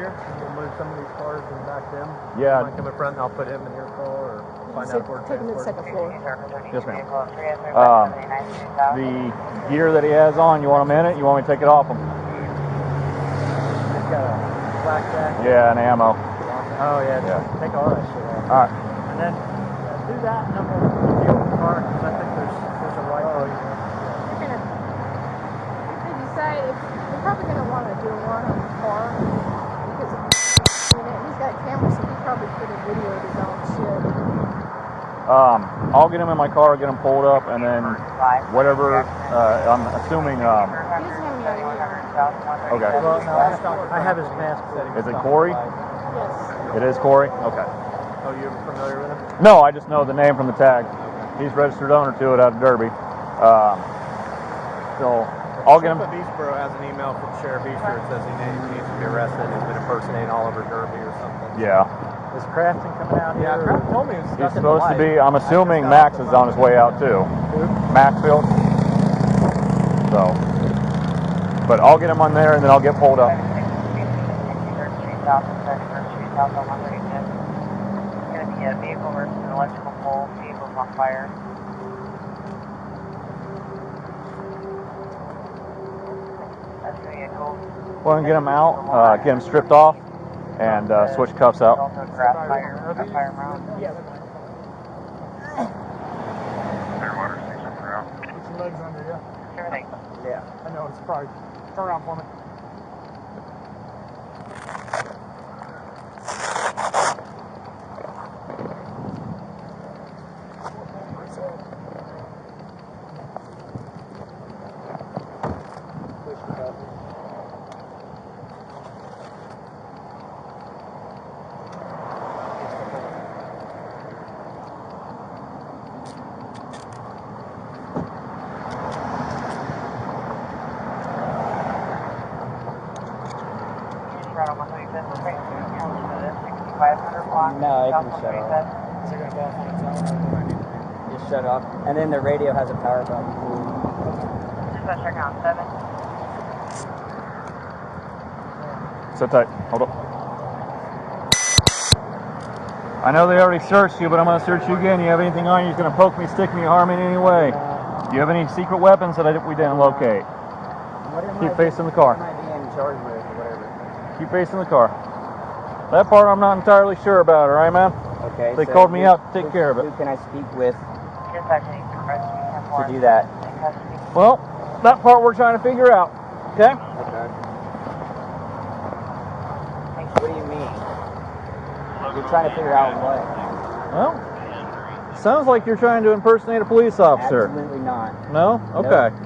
here. We'll move some of these cars and back them. Yeah. You might come in front and I'll put him in your car or find out where to take him to the second floor. Yes, ma'am. The gear that he has on, you want him in it? You want me to take it off him? He's got a blackjack. Yeah, and ammo. Oh, yeah. Take all that shit off. All right. And then do that, and then we'll deal with the car, because I think there's a white car. They decide they're probably going to want to do a warrant on the car, because he's got cameras, so he probably could have videoed his own shit. I'll get him in my car, get him pulled up, and then whatever, I'm assuming, He doesn't have any ID. okay. Well, no, I have his passport. Is it Kory? Yes. It is Kory? Okay. Oh, you're familiar with him? No, I just know the name from the tag. He's registered owner to it out of Derby. So I'll get him. Sheriff of Eastboro has an email from Sheriff Easter that says he needs to be arrested. He's been impersonating all over Derby or something. Yeah. Is Crafton coming out here? Yeah, Crafton told me he's supposed to be. I'm assuming Max is on his way out too. Maxfield. So, but I'll get him on there and then I'll get pulled up. A vehicle versus an electrical pole. Vehicle's on fire. That's vehicle. Well, and get him out, get him stripped off, and switch cuffs out. Also a grass fire, a fire around. Yeah. Water station for out. Put your legs under you. Everything. Yeah. I know, it's probably. Turn around for me. No, it can shut off. Just shut off. And then the radio has a power button. Just check out 7. Sit tight. Hold up. I know they already searched you, but I'm going to search you again. You have anything on you? You're going to poke me, stick me, harm me in any way? Do you have any secret weapons that we didn't locate? Keep facing the car. Keep facing the car. That part I'm not entirely sure about, all right, man? Okay. They called me out to take care of it. Who can I speak with Just actually to do that? Well, that part we're trying to figure out. Okay? Okay. What do you mean? You're trying to figure out what? Well, sounds like you're trying to impersonate a police officer. Absolutely not. No? Okay. Nope.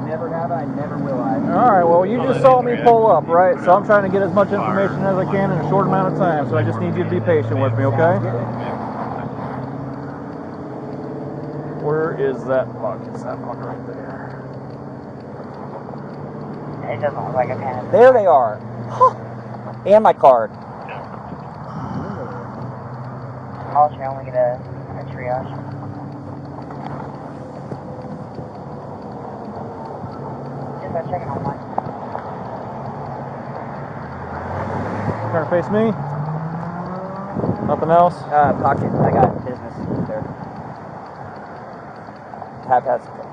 Never have I, never will I. All right, well, you just saw me pull up, right? So I'm trying to get as much information as I can in a short amount of time, so I just need you to be patient with me, okay? Where is that buck? It's that buck right there. It doesn't look like a pen. There they are. And my card. I'll try only get a triage. Just checking on one. Trying to face me? Nothing else? Pocket. I got business there.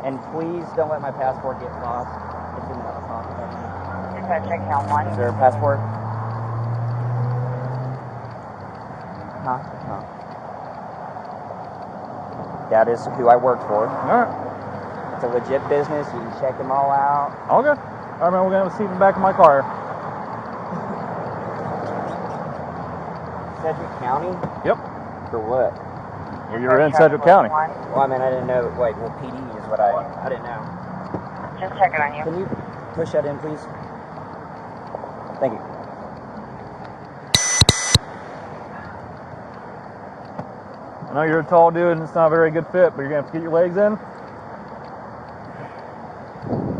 And please don't let my passport get lost. It's in the pocket. Just checking on one. Is there a passport? Huh? No. That is who I work for. All right. It's a legit business. You can check them all out. Okay. All right, man, we're going to have a seat in the back of my car. Sedgwick County? Yep. For what? Well, you're in Sedgwick County. Well, I mean, I didn't know. Wait, well, PD is what I didn't know. Just checking on you. Can you push that in, please? Thank you. I know you're a tall dude and it's not a very good fit, but you're going to have to get your legs in.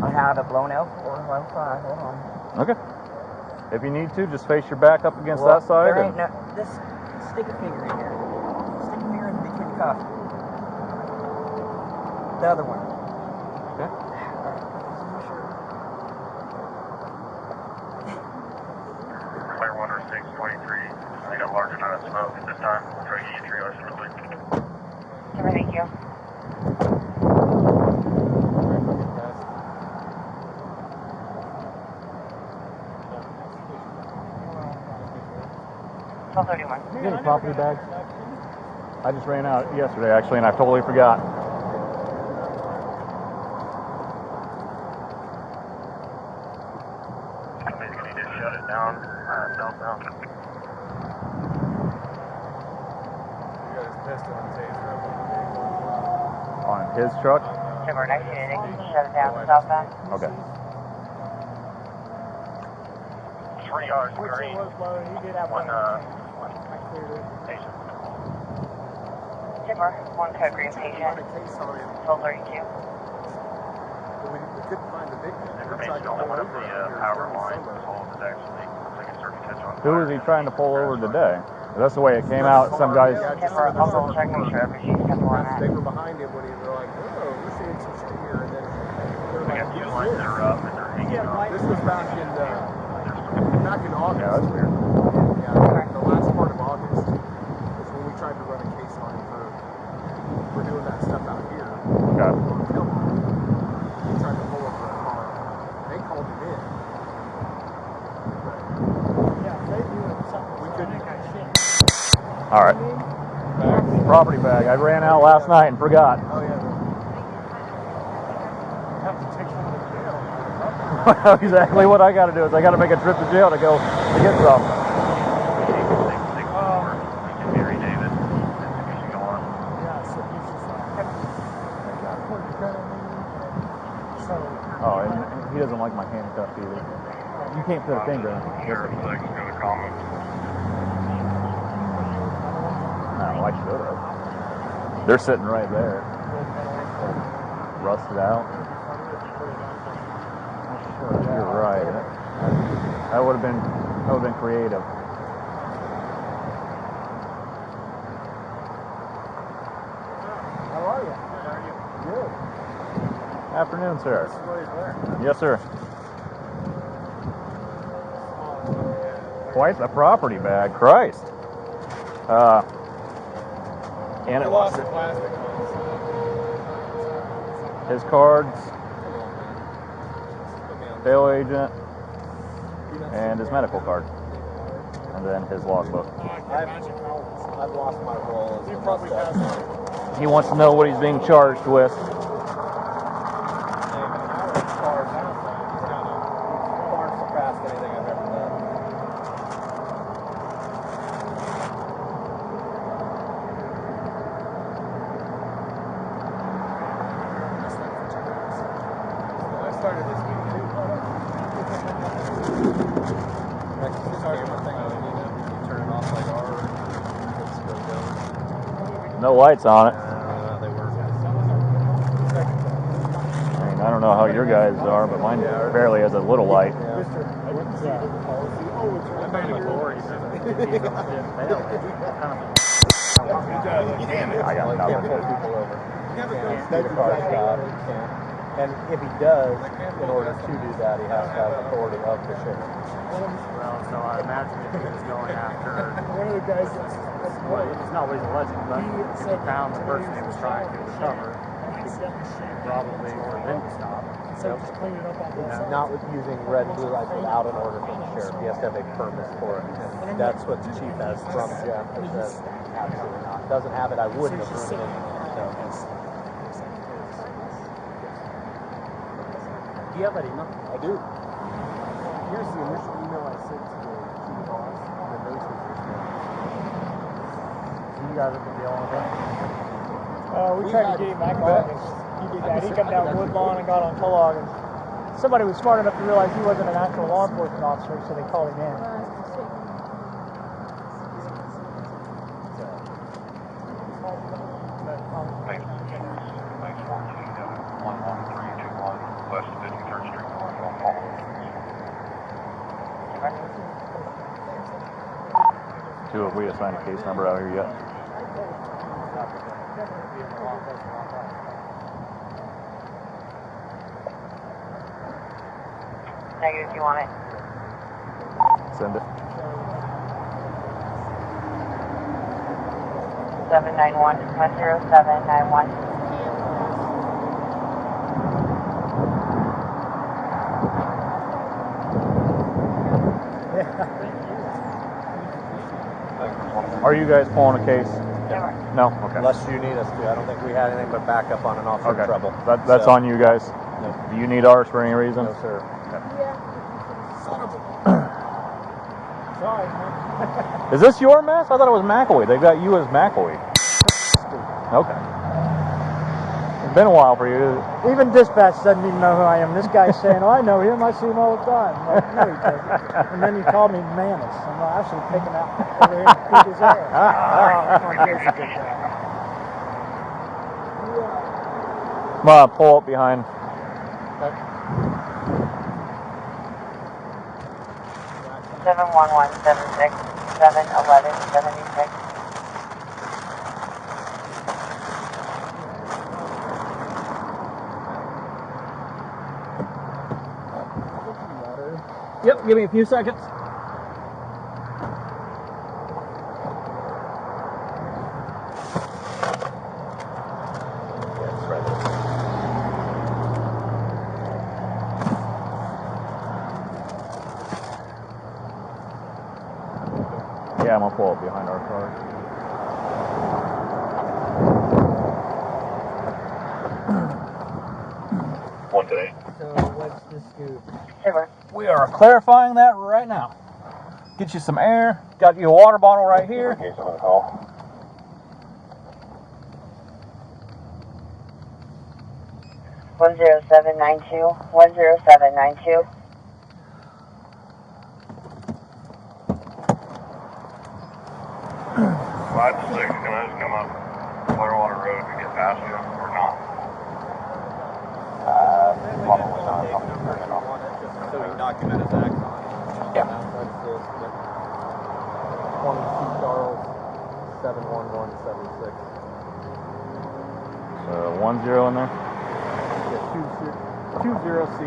I have a blown L4, L5, hold on. Okay. If you need to, just face your back up against that side. There ain't no, this, stick a finger in here. Stick a finger in between the cuff. The other one. Okay. up at this time. We'll try to get you triaged shortly. Timber, thank you. Any property bags? I just ran out yesterday, actually, and I totally forgot. Maybe you need to shut it down. Southbound. You got his pistol and taser up On his truck? Timber, next unit, shut it down southbound. Okay. 3 yards green. One, Timber, one code green patient. 1232. We couldn't find the victim. Information on one of the power lines was hauled is actually like a circuit catch on. Who was he trying to pull over today? That's the way it came out. Some guys. Timber, I'll double check, make sure every sheet's got the one They at. were behind him when he was like, oh, we're seeing some shit here. And then they were We like, got 2 lines that are up and they're hanging off. this was back in August. Yeah, that's weird. Yeah, the last part of August is when we tried to run a case on him for doing that stuff out here. Okay. On Kellogg. We tried to pull over a car. They called him in. We couldn't. All right. Property bag. I ran out last night and forgot. Oh yeah. Exactly what I got to do is I got to make a trip to jail to go to get some. Mary David. Information go on. Oh, and he doesn't like my handcuff either. You can't put a finger on it. Sheriff's section of the common. No, I should have. They're sitting right there. Rusted out. You're right. That would have been creative. How are you? Good. Afternoon, sir. Yes, sir. Quite the property bag, Christ. And it was his cards, bail agent, and his medical card, and then his logbook. I've lost my role as a mustache. He wants to know what he's being charged with. Far surpassed anything I've ever done. I started this week too. Next camera thing, you turn it off like ours. No lights on it. They were. I mean, I don't know how your guys are, but mine barely has a little light. I made a Kory. I got nothing. People over. State of car stop. And if he does, in order to do that, he has to have authority of the sheriff. Well, so I imagine if he was going after, One of the guys well, it's not what he's alleging, but if he found the person he was trying to recover, he probably ordered them to stop. Not with using red and blue lights without an order from the sheriff. He has to have a permit for it. And that's what the chief has from Jeff that says absolutely not. Doesn't have it, I wouldn't have driven it. So. Do you have that email? I do. Here's the initial email I sent to the boss, and the notes was this one. You guys have been dealing with it? we tried to get him back on. He did that. He come down Woodlawn and got on Kellogg. And somebody was smart enough to realize he wasn't an actual law enforcement officer, so they called him in. West of 53rd Street. Two, have we assigned a case number out here yet? Negative, you want it? Send it. 10791. 10791. Are you guys pulling a case? No? Okay. Unless you need us to. I don't think we had anything but backup on an officer Okay. trouble. That's So- on you guys. No. Do you need ours for any reason? No, sir. Sorry, man. Is this your mess? I thought it was McElwee. They've got you as McElwee. Okay. It's been a while for you. Even dispatch doesn't even know who I am. This guy's saying, "Oh, I know him. I see him all the time." I'm like, no, he doesn't. And then he called me Manus. I'm like, I should have taken out over here and beat his ass. Oh, Jason did that. Come on, pull up behind. 71176 71176. Yep, give me a few seconds. Yeah, I'm gonna pull up behind our car. One today. So what's the scoop? We are clarifying that right now. Get you some air. Got you a water bottle right here. Okay, so I'm gonna call. One 10792. 5 to 6, can I just come up Clearwater Road and get past you, or not? Probably not. I'm just turning it off. So we can document his acts on it. Yeah. That's this. 22 Charles 71176. So 10 in there. Yeah, 20C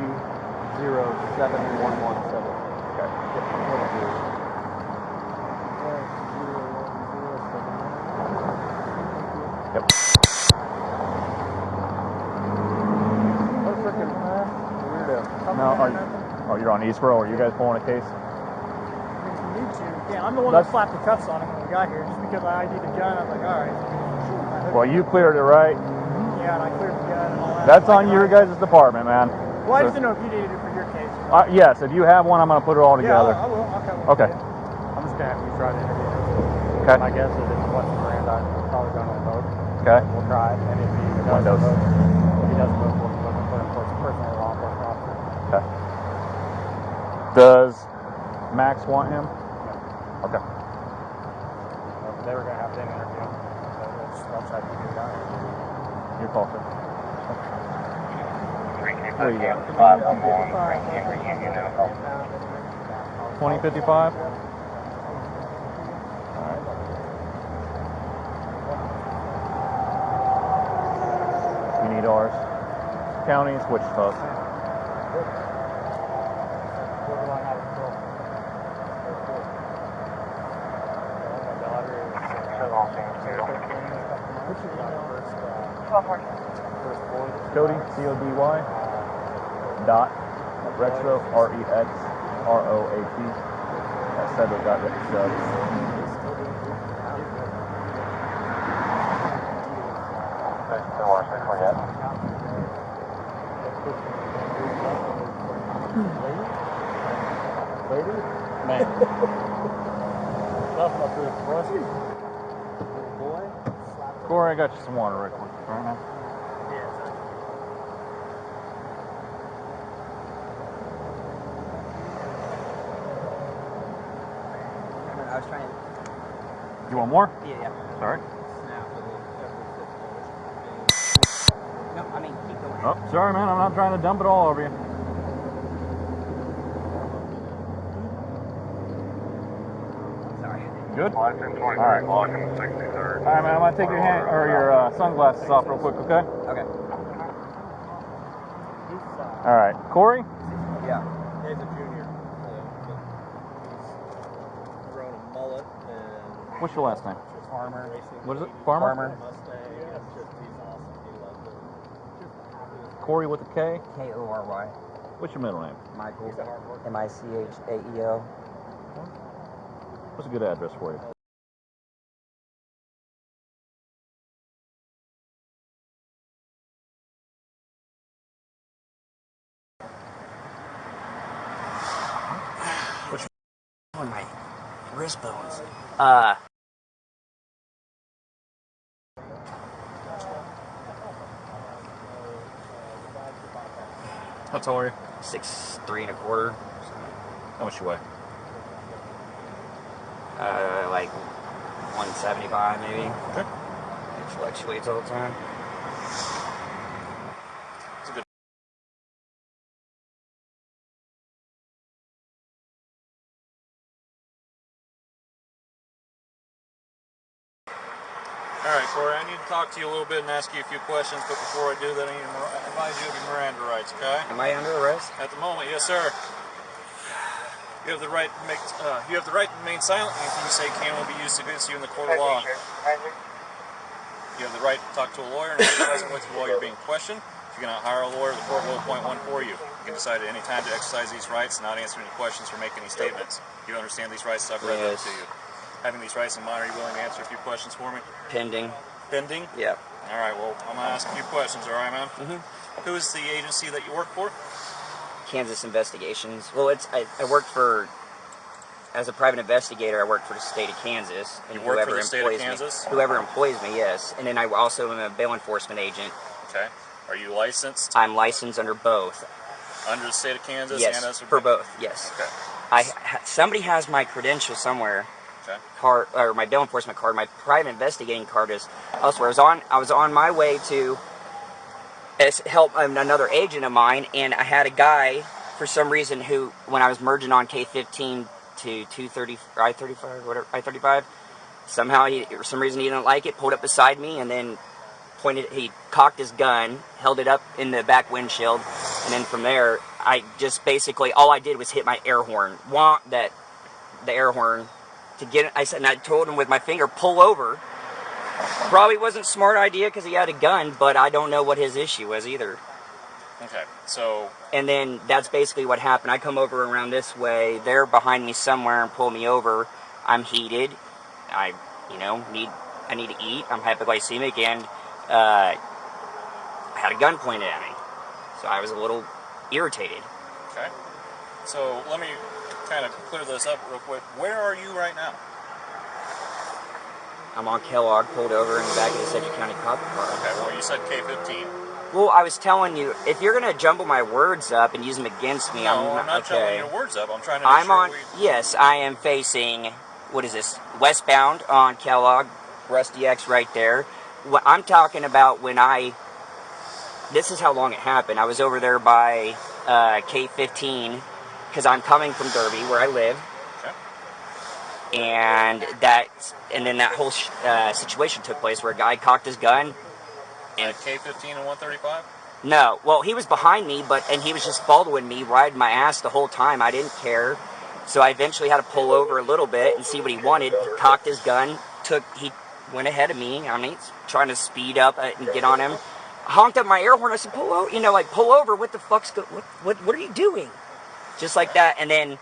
07117. Okay. Yep. What a freaking weirdo. No, you're on East Row. Are you guys pulling a case? You need to. Yeah, I'm the one that slapped the cuffs on him when we got here, just because I ID'd the gun. I was like, all right. Well, you cleared it, right? Yeah, and I cleared the gun and all that. That's on your guys' department, man. Well, I just didn't know if you needed it for your case. Yes, if you have one, I'm gonna put it all together. Yeah, I will. I'll come with Okay. you. I'm just gonna have you try to interview him. Okay. My guess is it's less than Miranda. I'm probably going to vote. Okay. We'll try it, and if he does Windows. vote, if he does vote, we'll put him for personal law enforcement officer. Okay. Does Max want him? Okay. They were gonna have them interview him, so I'll try to get it done. Your call, sir. Where you at? 511, Cambridge Union, info. 2055. We need ours. County, it's Wichita. Borderline out of control. My daughter is What's your email? First boy. Cody, CODY, dot, retro, REXROAT, at Sedgwick.gov. Don't want to say forget. Lady? Man. That's not good for us. Kory, I got you some water right quick, right now. I was trying to. You want more? Yeah. Sorry. No, I mean, keep going. Oh, sorry, man. I'm not trying to dump it all over you. Sorry. Good? Well, I think 23 block and 63rd. All right, man. I'm gonna take your hand or your sunglasses off real quick, okay? Okay. All right, Kory. Yeah. He's a junior. He's grown a mullet and What's your last name? just Farmer. What is it? Farmer? Farmer. Kory with a K? Kory. What's your middle name? Michael. Michael. What's a good address for you? On my wrist bones. How tall are you? 6'3" and a quarter. How much you weigh? Like 175 maybe. Okay. It fluctuates all the time. All right, Kory, I need to talk to you a little bit and ask you a few questions, but before I do that, I need to advise you of your Miranda rights, okay? Am I under arrest? At the moment, yes, sir. You have the right to remain silent. Anything you say can will be used against you in the court of law. You have the right to talk to a lawyer and be present with you while you're being questioned. If you cannot hire a lawyer, the court will appoint one for you. You can decide at any time to exercise these rights, not answer any questions or make any statements. You understand these rights? I've read them to you. Having these rights in mind, are you willing to answer a few questions for me? Pending. Pending? Yep. All right, well, I'm going to ask a few questions, all right, man? Mm-hmm. Who is the agency that you work for? Kansas Investigations. Well, I worked for, as a private investigator, I work for the state of Kansas. And You work for the state of Kansas? Whoever employs me, yes. And then I also am a bail enforcement agent. Okay. Are you licensed? I'm licensed under both. Under the state of Kansas? Yes, and for both, yes. Okay. Somebody has my credential somewhere. Okay. Card, or my bail enforcement card. My private investigating card is elsewhere. I was on my way to help another agent of mine, and I had a guy for some reason who, when I was merging on K15 to 230 or I-35, whatever, I-35, somehow for some reason he didn't like it. Pulled up beside me and then he cocked his gun, held it up in the back windshield, and then from there I just basically all I did was hit my air horn. The air horn. To get it, and I told him with my finger, pull over. Probably wasn't a smart idea because he had a gun, but I don't know what his issue was either. Okay, so... And then that's basically what happened. I come over around this way. They're behind me somewhere and pull me over. I'm heated. I need to eat. I'm hypoglycemic, and I had a gun pointed at me. So I was a little irritated. Okay. So let me kind of clear this up real quick. Where are you right now? I'm on Kellogg, pulled over in the back of the Sedgwick County cop car. Okay, well, you said K15. Well, I was telling you, if you're going to jumble my words up and use them against me, I'm not okay. jumbling your words up. I'm trying to Yes, I am facing, what is this, westbound on Kellogg, Rusty X right there. What I'm talking about this is how long it happened. I was over there by K15, because I'm coming from Derby, where I live. Okay. And then that whole situation took place where a guy cocked his gun. And K15 and 135? No, well, he was behind me, and he was just following me, riding my ass the whole time. I didn't care. So I eventually had to pull over a little bit and see what he wanted. He cocked his gun. He went ahead of me. I mean, trying to speed up and get on him. I honked up my air horn. I said, pull over. Pull over. What the fuck's what are you doing? Just like that, and then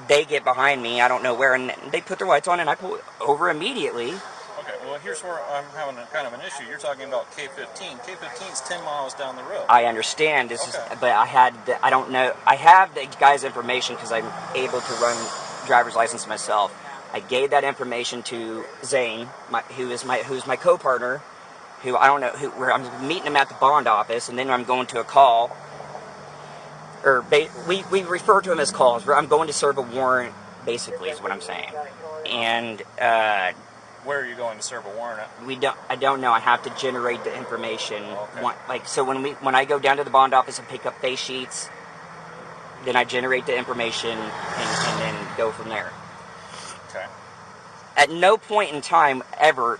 they get behind me, I don't know where, and they put their lights on, and I pull over immediately. Okay, well, here's where I'm having kind of an issue. You're talking about K15. K15's 10 miles down the road. I understand, but I have the guy's information because I'm able to run driver's license myself. I gave that information to Zane, who's my co-partner, who I don't know, where I'm meeting him at the bond office, and then I'm going to a call. We refer to them as calls. I'm going to serve a warrant, basically, is what I'm saying. And where are you going to serve a warrant at? I don't know. I have to generate the information. Okay. So when I go down to the bond office and pick up face sheets, then I generate the information and then go from there. Okay. At no point in time ever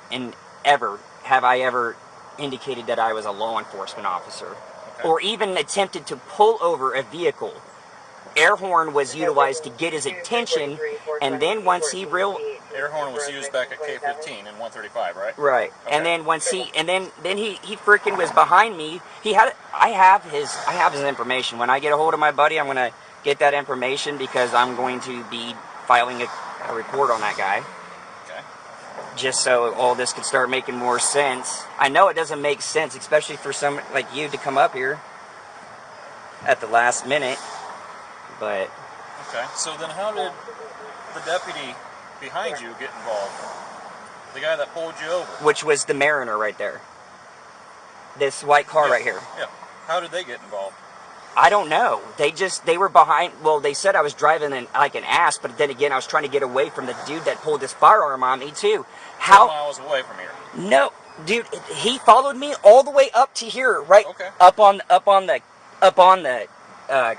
have I ever indicated that I was a law enforcement officer. Okay. Or even attempted to pull over a vehicle. Air horn was utilized to get his attention, and then once he air horn was used back at K15 and 135, right? Right. Okay. And then once he freaking was behind me. I have his information. When I get a hold of my buddy, I'm gonna get that information because I'm going to be filing a report on that guy. Okay. Just so all this can start making more sense. I know it doesn't make sense, especially for some like you to come up here at the last minute. But Okay. So then, how did the deputy behind you get involved? The guy that pulled you over. which was the Mariner right there. This white car right here. Yeah. How did they get involved? I don't know. They were behind. Well, they said I was driving like an ass, but then again, I was trying to get away from the dude that pulled this firearm on me too. 4 miles away from here. No, dude, he followed me all the way up to here, right? Okay. Up on the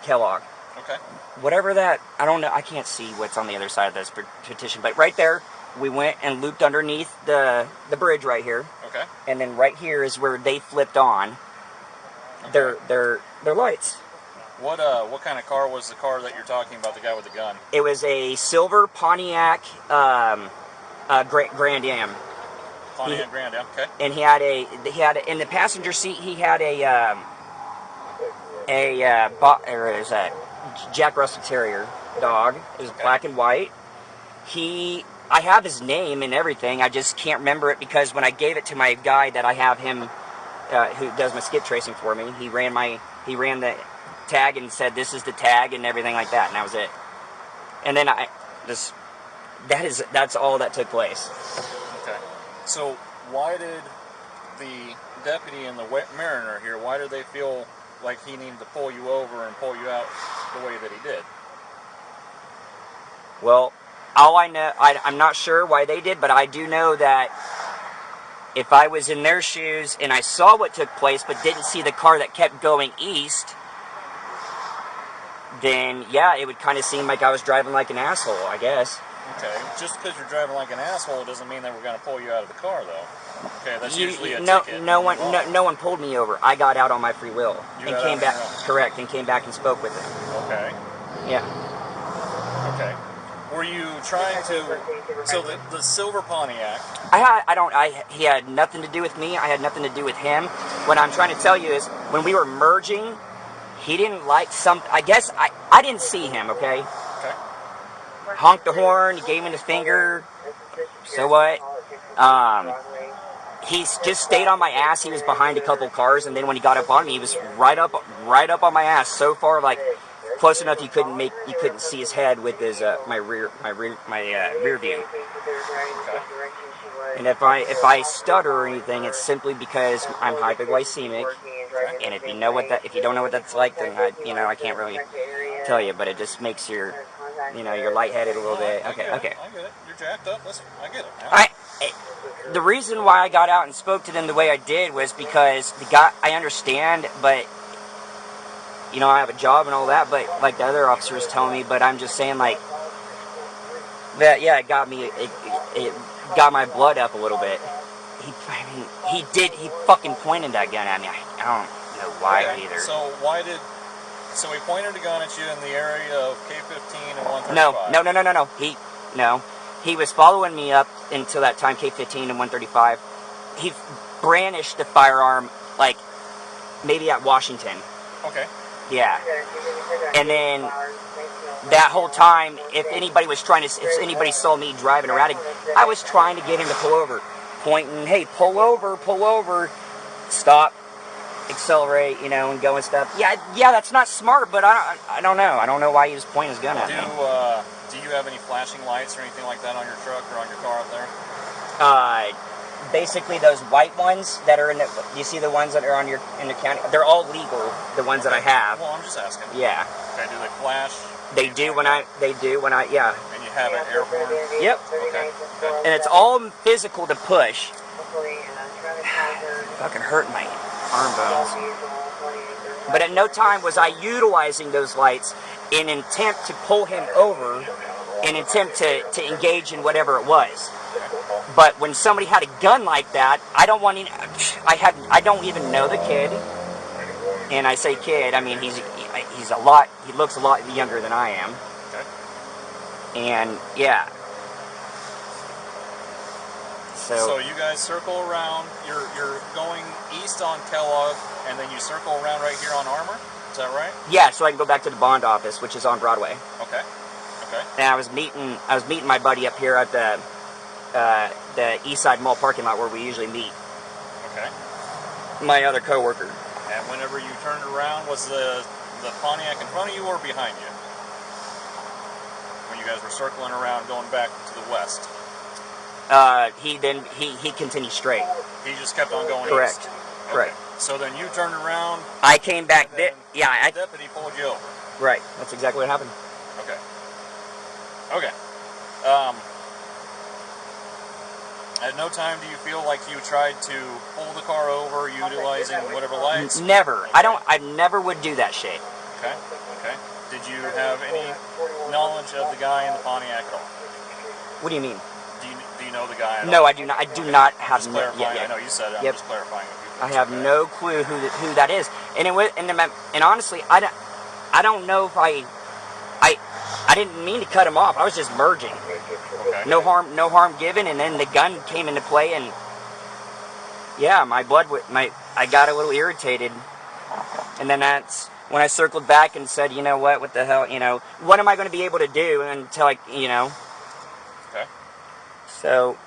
Kellogg. Okay. Whatever that, I don't know. I can't see what's on the other side of this petition, but right there, we went and looped underneath the bridge right here, Okay. and then right here is where they flipped on their lights. What kind of car was the car that you're talking about? The guy with the gun. It was a silver Pontiac Grand Am, Pontiac Grand Am. Okay. and he had in the passenger seat he had a Jack Russell Terrier dog. It was black and white. I have his name and everything. I just can't remember it because when I gave it to my guy that I have him, who does my skip tracing for me, he ran the tag and said this is the tag and everything like that, and that was it. And then that's all that took place. Okay. So why did the deputy and the Mariner here? Why did they feel like he needed to pull you over and pull you out the way that he did? Well, all I know, I'm not sure why they did, but I do know that if I was in their shoes and I saw what took place but didn't see the car that kept going east, then yeah, it would kind of seem like I was driving like an asshole, I guess. Okay. Just because you're driving like an asshole doesn't mean that we're going to pull you out of the car, though. Okay, that's usually a ticket. No one pulled me over. I got out on my free will You and got came out back. on your own. Correct, and came back and spoke with him. Okay. Yeah. Okay. Were you trying to? So the silver Pontiac. He had nothing to do with me. I had nothing to do with him. What I'm trying to tell you is, when we were merging, he didn't like something. I guess I didn't see him. Okay. Okay. Honked the horn. He gave me the finger. So what? He just stayed on my ass. He was behind a couple cars, and then when he got up on me, he was right up on my ass. So far, like close enough you couldn't see his head with his my rear view. And if I stutter or anything, it's simply because I'm hypoglycemic. And if you don't know what that's like, then I can't really tell you. But it just makes you're lightheaded a little bit. Okay. I get it. You're jacked up. I get it. The reason why I got out and spoke to them the way I did was because the guy, I understand, but I have a job and all that, but like the other officer was telling me, but I'm just saying like that, yeah, it got my blood up a little bit. He fucking pointed that gun at me. I don't know why either. So he pointed a gun at you in the area of K15 and 135? No. He was following me up until that time, K15 and 135. He brandished the firearm like maybe at Washington. Okay. Yeah. And then that whole time, if anybody saw me driving erratic, I was trying to get him to pull over, pointing, hey, pull over, stop, accelerate, and go and stuff. Yeah, that's not smart, but I don't know. I don't know why he was pointing his gun at me. Do you have any flashing lights or anything like that on your truck or on your car up there? Basically those white ones that are you see the ones that are in the county? They're all legal, the ones that I have. Well, I'm just asking. Yeah. Okay, do they flash? They do when I, yeah. And you have an air horn? Yep. Okay. And it's all physical to push. Fucking hurting my arm bones. But at no time was I utilizing those lights in an attempt to pull him over, in an attempt to engage in whatever it was. But when somebody had a gun like that, I don't even know the kid. And I say kid, I mean he looks a lot younger than I am. Okay. And yeah. So you guys circle around. You're going east on Kellogg, and then you circle around right here on Armour. Is that right? Yeah, so I can go back to the bond office, which is on Broadway. Okay. Okay. And I was meeting my buddy up here at the East Side Mall parking lot where we usually meet. Okay. My other coworker. And whenever you turned around, was the Pontiac in front of you or behind you? When you guys were circling around, going back to the west. He continued straight. He just kept on going Correct. east. Correct. Okay. So then you turned around. I came back. And then Yeah. the deputy pulled you over. Right. That's exactly what happened. Okay. Okay. At no time do you feel like you tried to pull the car over utilizing whatever lights? Never. I never would do that shit. Okay. Okay. Did you have any knowledge of the guy in the Pontiac at all? What do you mean? Do you know the guy at all? No, I do not. I do not have. Just clarifying. Yeah. I know you said it. I'm Yep. just clarifying. I have no clue who that is, and honestly, I don't know if I didn't mean to cut him off. I was just merging. Okay. No harm given, and then the gun came into play, and yeah, I got a little irritated, and then that's when I circled back and said, you know what the hell, what am I going to be able to do until Okay. So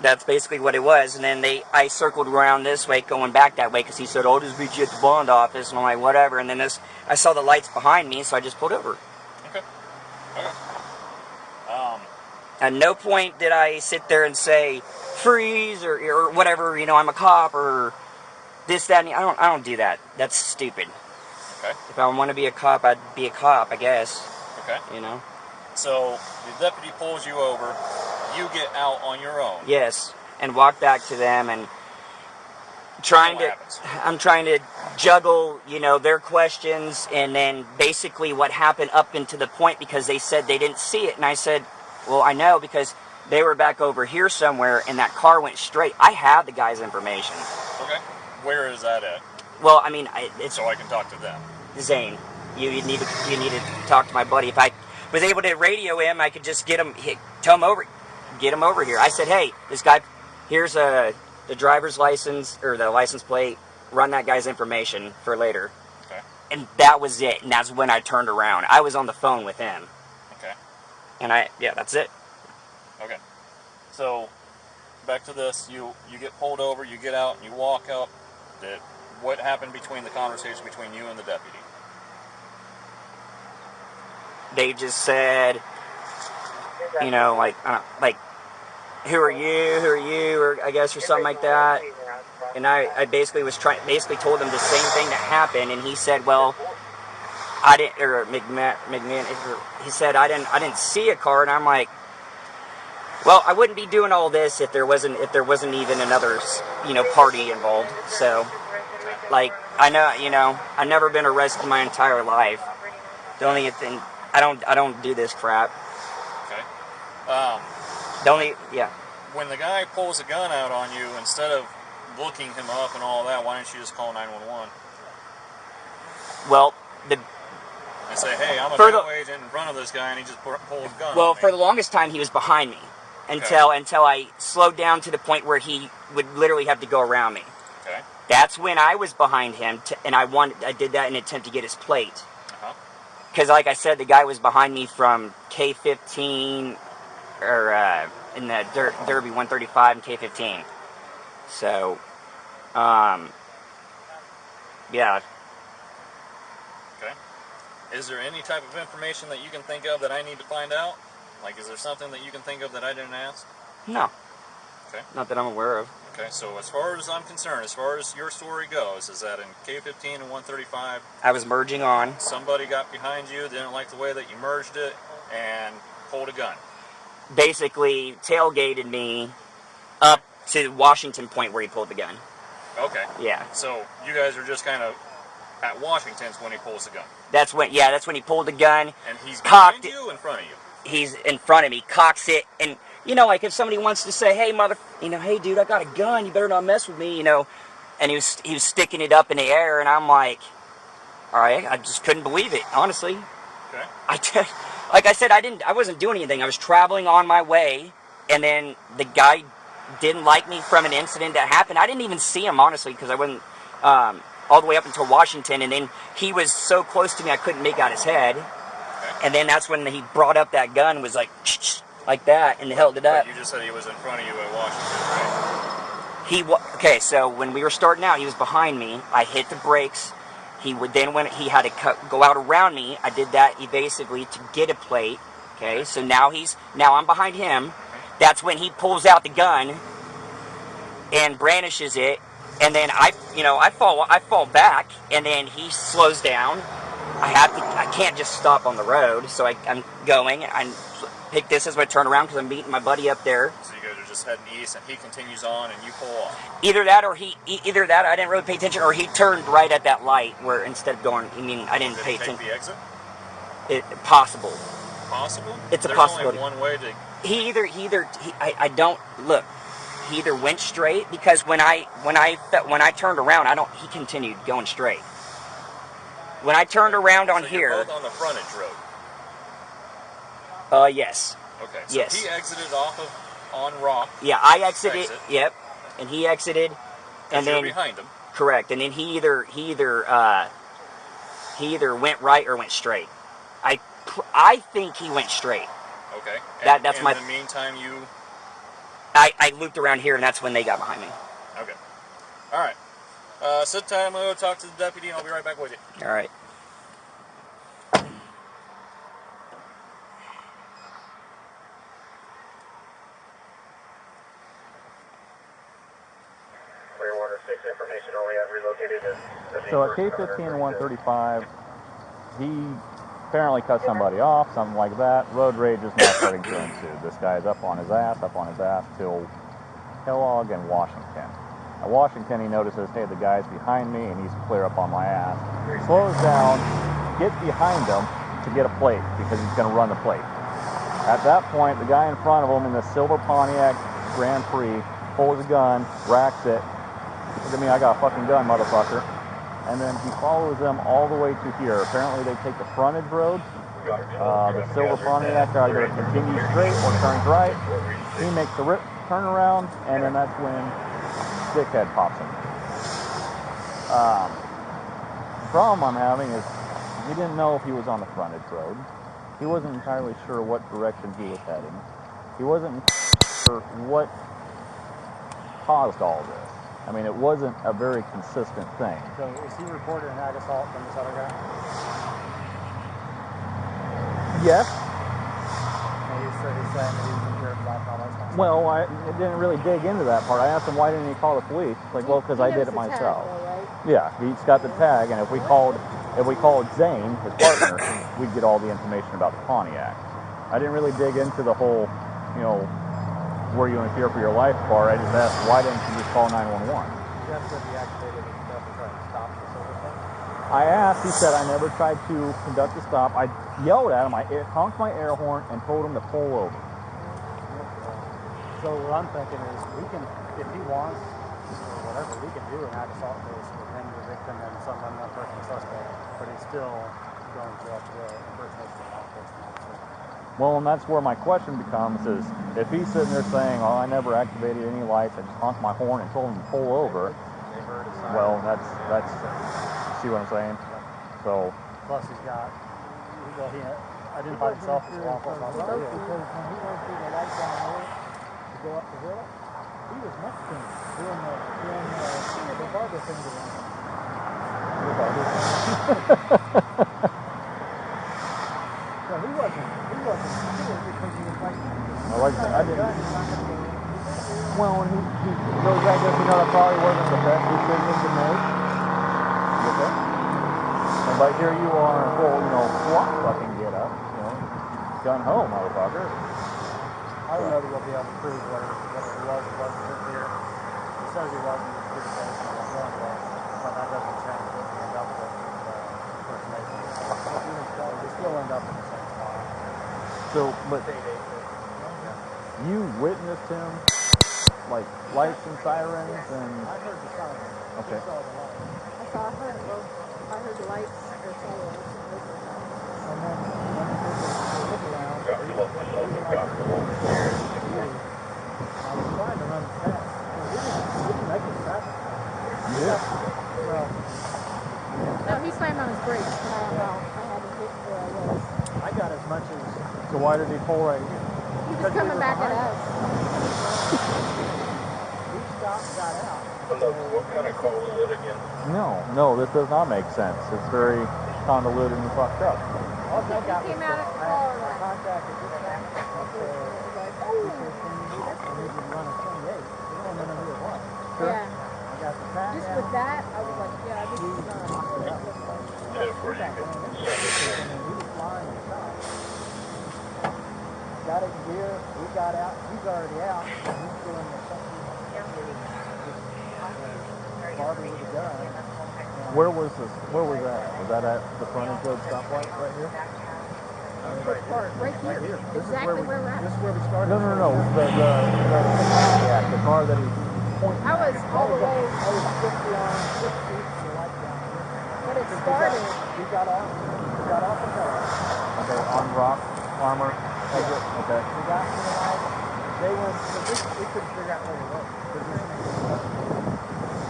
that's basically what it was, and then I circled around this way, going back that way, because he said, "I'll just meet you at the bond office," and I'm like, whatever, and then I saw the lights behind me, so I just pulled over. Okay. Okay. At no point did I sit there and say, freeze, or whatever, I'm a cop, or this, that, and the, I don't do that. That's stupid. Okay. If I want to be a cop, I'd be a cop, I guess. Okay. So the deputy pulls you over. You get out on your own. Yes, and walk back to them, and I'm trying to juggle, their questions, and then basically what happened up into the point, because they said they didn't see it, and I said, well, I know, because they were back over here somewhere, and that car went straight. I have the guy's information. Okay. Where is that at? Well, it's So I can talk to them. Zane. You need to talk to my buddy. If I was able to radio him, I could just get him over here. I said, hey, this guy, here's the driver's license, or the license plate. Run that guy's information for later. Okay. And that was it. And that's when I turned around. I was on the phone with him. Okay. And that's it. Okay. So, back to this. You get pulled over, you get out, and you walk up. What happened between the conversation between you and the deputy? They just said, like, who are you, or I guess, or something like that. And I basically told him the same thing that happened, and he said, well, I didn't, or McMahon, he said, I didn't see a car, and I'm like, well, I wouldn't be doing all this if there wasn't even another, party involved. So, like, I know, I've never been arrested my entire life. The only thing, I don't do this crap. Okay. Yeah. When the guy pulls a gun out on you, instead of looking him up and all that, why don't you just call 911? Well, and say, hey, I'm a federal agent in front of this guy, and he just pulled his gun. Well, on me. for the longest time, he was behind me until I slowed down to the point where he would literally have to go around me. Okay. That's when I was behind him, and I did that in an attempt to get his plate. Uh-huh. Because, like I said, the guy was behind me from K15, or in the Derby 135 and K15. So, yeah. Okay. Is there any type of information that you can think of that I need to find out? Like, is there something that you can think of that I didn't ask? No. Okay. Not that I'm aware of. Okay, so as far as I'm concerned, as far as your story goes, is that in K15 and 135, I was merging on. somebody got behind you, didn't like the way that you merged it, and pulled a gun. Basically, tailgated me up to Washington Point where he pulled the gun. Okay. Yeah. So you guys are just kind of at Washington's when he pulls the gun. That's when he pulled the gun. And he's cocked behind you, in front of you. He's in front of me, cocks it, and like if somebody wants to say, hey hey dude, I got a gun, you better not mess with me, and he was sticking it up in the air, and I'm like, all right, I just couldn't believe it, honestly. Okay. Like I said, I wasn't doing anything. I was traveling on my way, and then the guy didn't like me from an incident that happened. I didn't even see him, honestly, because I wasn't all the way up until Washington, and then he was so close to me I couldn't make out his head. Okay. And then that's when he brought up that gun, was like that, and held it up. But you just said he was in front of you at Washington, right? Okay, so when we were starting out, he was behind me. I hit the brakes. He would then, when he had to go out around me, I did that evasively to get a plate. Okay, so now I'm behind him. That's when he pulls out the gun and brandishes it, and then I fall back, and then he slows down. I can't just stop on the road, so I'm going. I pick this as my turnaround because I'm meeting my buddy up there. So you guys are just heading east, and he continues on, and you pull off. Either that, I didn't really pay attention, or he turned right at that light where instead of going, I didn't pay attention. Did he take the exit? Possible. Possible? It's a There's possibility. only one way to. He either went straight, because when I turned around, he continued going straight. When I turned around on So here, you're both on the frontage road. Yes. Okay. So Yes. he exited off of on Rock. Yeah, I exited. Exit. Yep, and he exited, and You're then behind him. correct, and then he either went right or went straight. I think he went straight. Okay. That's in my. the meantime, you. I looped around here, and that's when they got behind me. Okay. All right. Sit tight. I'm gonna go talk to the deputy, and I'll be right back with you. All right. Clearwater 6 information only. I've relocated this. So at K15 and 135, he apparently cut somebody off, something like that. Road rage is now starting to ensue. This guy is up on his ass till Kellogg and Washington. At Washington, he notices, hey, the guy's behind me, and he's clear up on my ass. He slows down, gets behind him to get a plate, because he's going to run the plate. At that point, the guy in front of him in the silver Pontiac Grand Prix pulls a gun, racks it. Look at me, I got a fucking gun, motherfucker. And then he follows them all the way to here. Apparently they take the frontage road. The silver Pontiac either continues straight or turns right. He makes the turn around, and then that's when dickhead pops him. The problem I'm having is he didn't know if he was on the frontage road. He wasn't entirely sure what direction he was heading. He wasn't sure what caused all this. I mean, it wasn't a very consistent thing. So is he reported an ag assault from this other guy? Yes. And he's saying that he was in fear of black all that stuff. Well, I didn't really dig into that part. I asked him, why didn't he call the police? Like, well, because I did it myself. Yeah, he's got the tag, and if we called Zane, his partner, we'd get all the information about the Pontiac. I didn't really dig into the whole, were you in fear for your life part. I just asked, why didn't you just call 911? Jeff said he activated his stuff to try to stop the silver thing. I asked, he said, I never tried to conduct a stop. I yelled at him, I honked my air horn, and told him to pull over. So what I'm thinking is, we can, if he wants, or whatever, we can do an ag assault case with him, the victim, and some unknown person suspect, but he's still going to have to impersonate the law enforcement officer. Well, and that's where my question becomes is, if he's sitting there saying, oh, I never activated any lights, I just honked my horn and told him to pull over, well, that's, see what I'm saying? So. Plus he's got, he identified himself as a law enforcement officer. Because when he went through the light down there to go up the hill, he was Mexican doing the barber thing to him. So he wasn't scared because he was like, Like I said, I didn't. Well, and he goes, I guess, that probably wasn't the best decision to make. Okay. But here you are in full, SWAT fucking get up, gun ho, motherfucker. I don't know that we'll be able to prove whether he was or wasn't here. He says he wasn't, he's pretty safe and he's going to, but that doesn't change what we end up with impersonation. We still end up in the same spot. So, but you witnessed him, like lights and sirens and. I heard the sirens. Okay. I saw the lights. I heard the lights or saw the lights. And then when he did the look around, he was like, I was trying to run fast. We didn't make it fast. Yeah. Well, No, he slammed on his brakes, but I don't know. I had to get where I was. I got as much as So why did he pull right here? He was coming back at us. we stopped, got out. What kind of call was it again? No, this does not make sense. It's very convoluted and fucked up. All I got He came was out of the I car. contacted this guy. I need to run a 28. We don't know who it was. Yeah. I got the tag Just out. with that, I was like, yeah, this is not. Where you can send it. He was flying and stopped. Got it in gear. We got out. He's already out. He's doing the something. Barbie with a gun. Where was this? Where was that? Was that at the frontage road stoplight right here? Which part? Right here. This is Exactly where we're This at. is where we started. No. The car that he pointed. I was all the way, I was 50 on 6 feet to the light down here. but it started. We got off. We got off the hill. Okay, on rock, armor, exit. Okay. We got to the light. They went. We couldn't figure out where they went.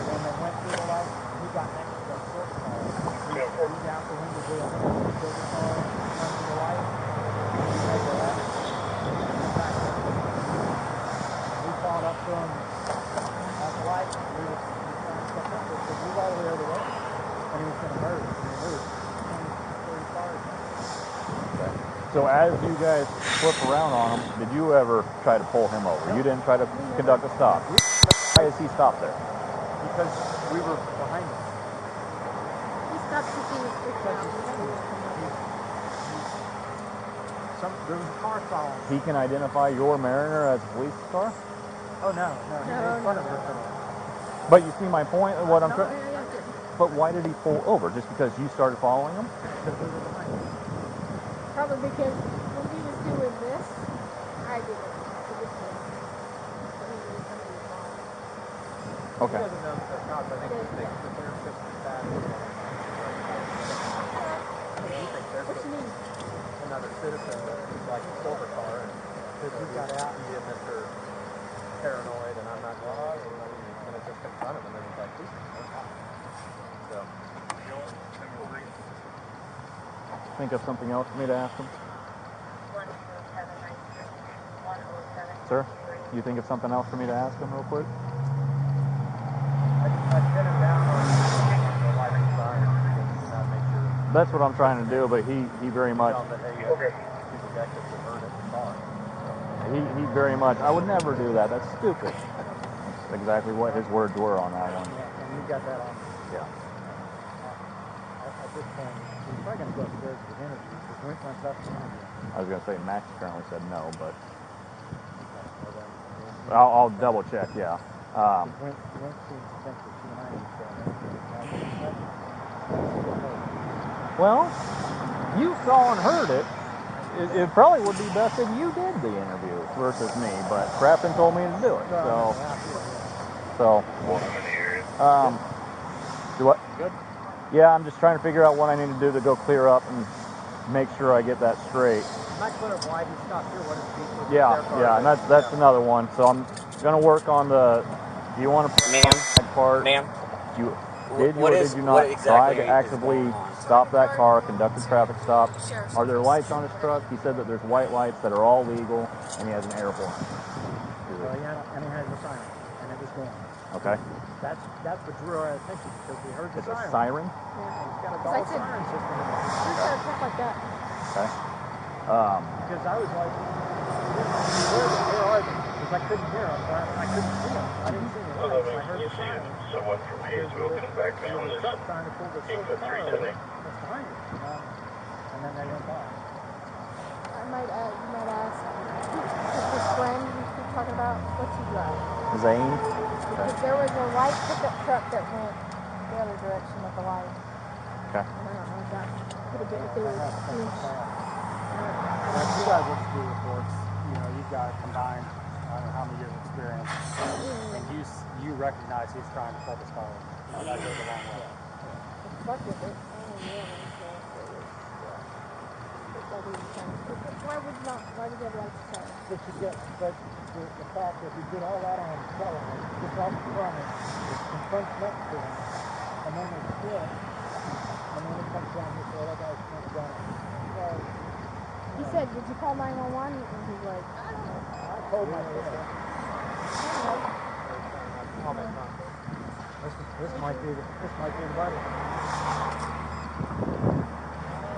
When they went through the light, we got next to the short car. We out the window to the silver car, went to the light. We made the left. We followed up to him at the light. We were trying to catch up with him. We were all the way over the road. And he was going to merge. And he moved 20, 30 cars. So as you guys flip around on him, did you ever try to pull him over? You didn't try to conduct a stop. Why is he stopped there? Because we were behind him. He stopped to see his picture out. There was a car following. He can identify your Mariner as a police car? Oh no, he was in front of her. But you see my point of what I'm trying. Yeah. But why did he pull over? Just because you started following him? Because we were behind him. Probably because when he was doing this, I did it to this one. So he was coming to the car. Okay. He doesn't know the cops. I think he thinks that they're just as bad as he thinks they're What you mean? another citizen that's like a silver car, and because he got out and did Mr. Paranoid, and I'm not going to do anything, and it's just confront him, and then he's like, "These things are hot." So, Think of something else for me to ask him? Sir, you think of something else for me to ask him real quick? I pin him down on the lighting sign, and not make sure That's what I'm trying to do, but he very much, that hey, he's objective to burn it the car. he very much, I would never do that. That's stupid. That's exactly what his words were on that one. Yeah, and you got that on. Yeah. At this point, we're probably going to go upstairs to the interview. Because Wink went up to the interview. I was going to say Max currently said no, but I'll double check, yeah. Wink seems to think that you and I need to Well, you saw and heard it. It probably would be best if you did the interview versus me, but Crafton told me to do it. So, do what? Good. Yeah, I'm just trying to figure out what I need to do to go clear up and make sure I get that straight. You might clear up why he stopped here. What is he? Yeah, and that's another one. So I'm gonna work on the. Do you want to Ma'am? that part? Ma'am? Did you What or is- did you what not exactly try to is actively going on? stop that car, conduct a traffic stop? Are there lights on his truck? He said that there's white lights that are all legal, and he has an air horn. Well, yeah, and he has a siren, and it was going. Okay, That's what drew our attention because we heard the it's a siren. siren. He's got a Because I dull said- siren system in there. Who's got a truck like that? Okay. Because I was like, where are they? Because I couldn't hear them. I couldn't see them. I didn't see them. So I heard the siren. Someone from Hayesville coming back There down was a this truck trying to pull the silver car over that's behind it. And then they went by. You might ask, who's his friend you keep talking about? What's he drive? Zane. Because there was a white pickup truck that went the other direction with the light. Okay. I don't know if that could have been if they were huge. Well, you guys look through reports. You know, you've got combined, I don't know how many years experience. And you recognize he's trying to cut his car. That goes a long way. Fuck with it. I don't know, so it was- he was trying to speak. Why would not? Why would they have lights on? But you get, but the fact that you did all that on his telephone, just right in front of him, confronts next to him, and then they split, and then it comes down this way, that guy's comes down. So, He said, "Did you call 911?" And he's like, I told my sister, this might be the buddy.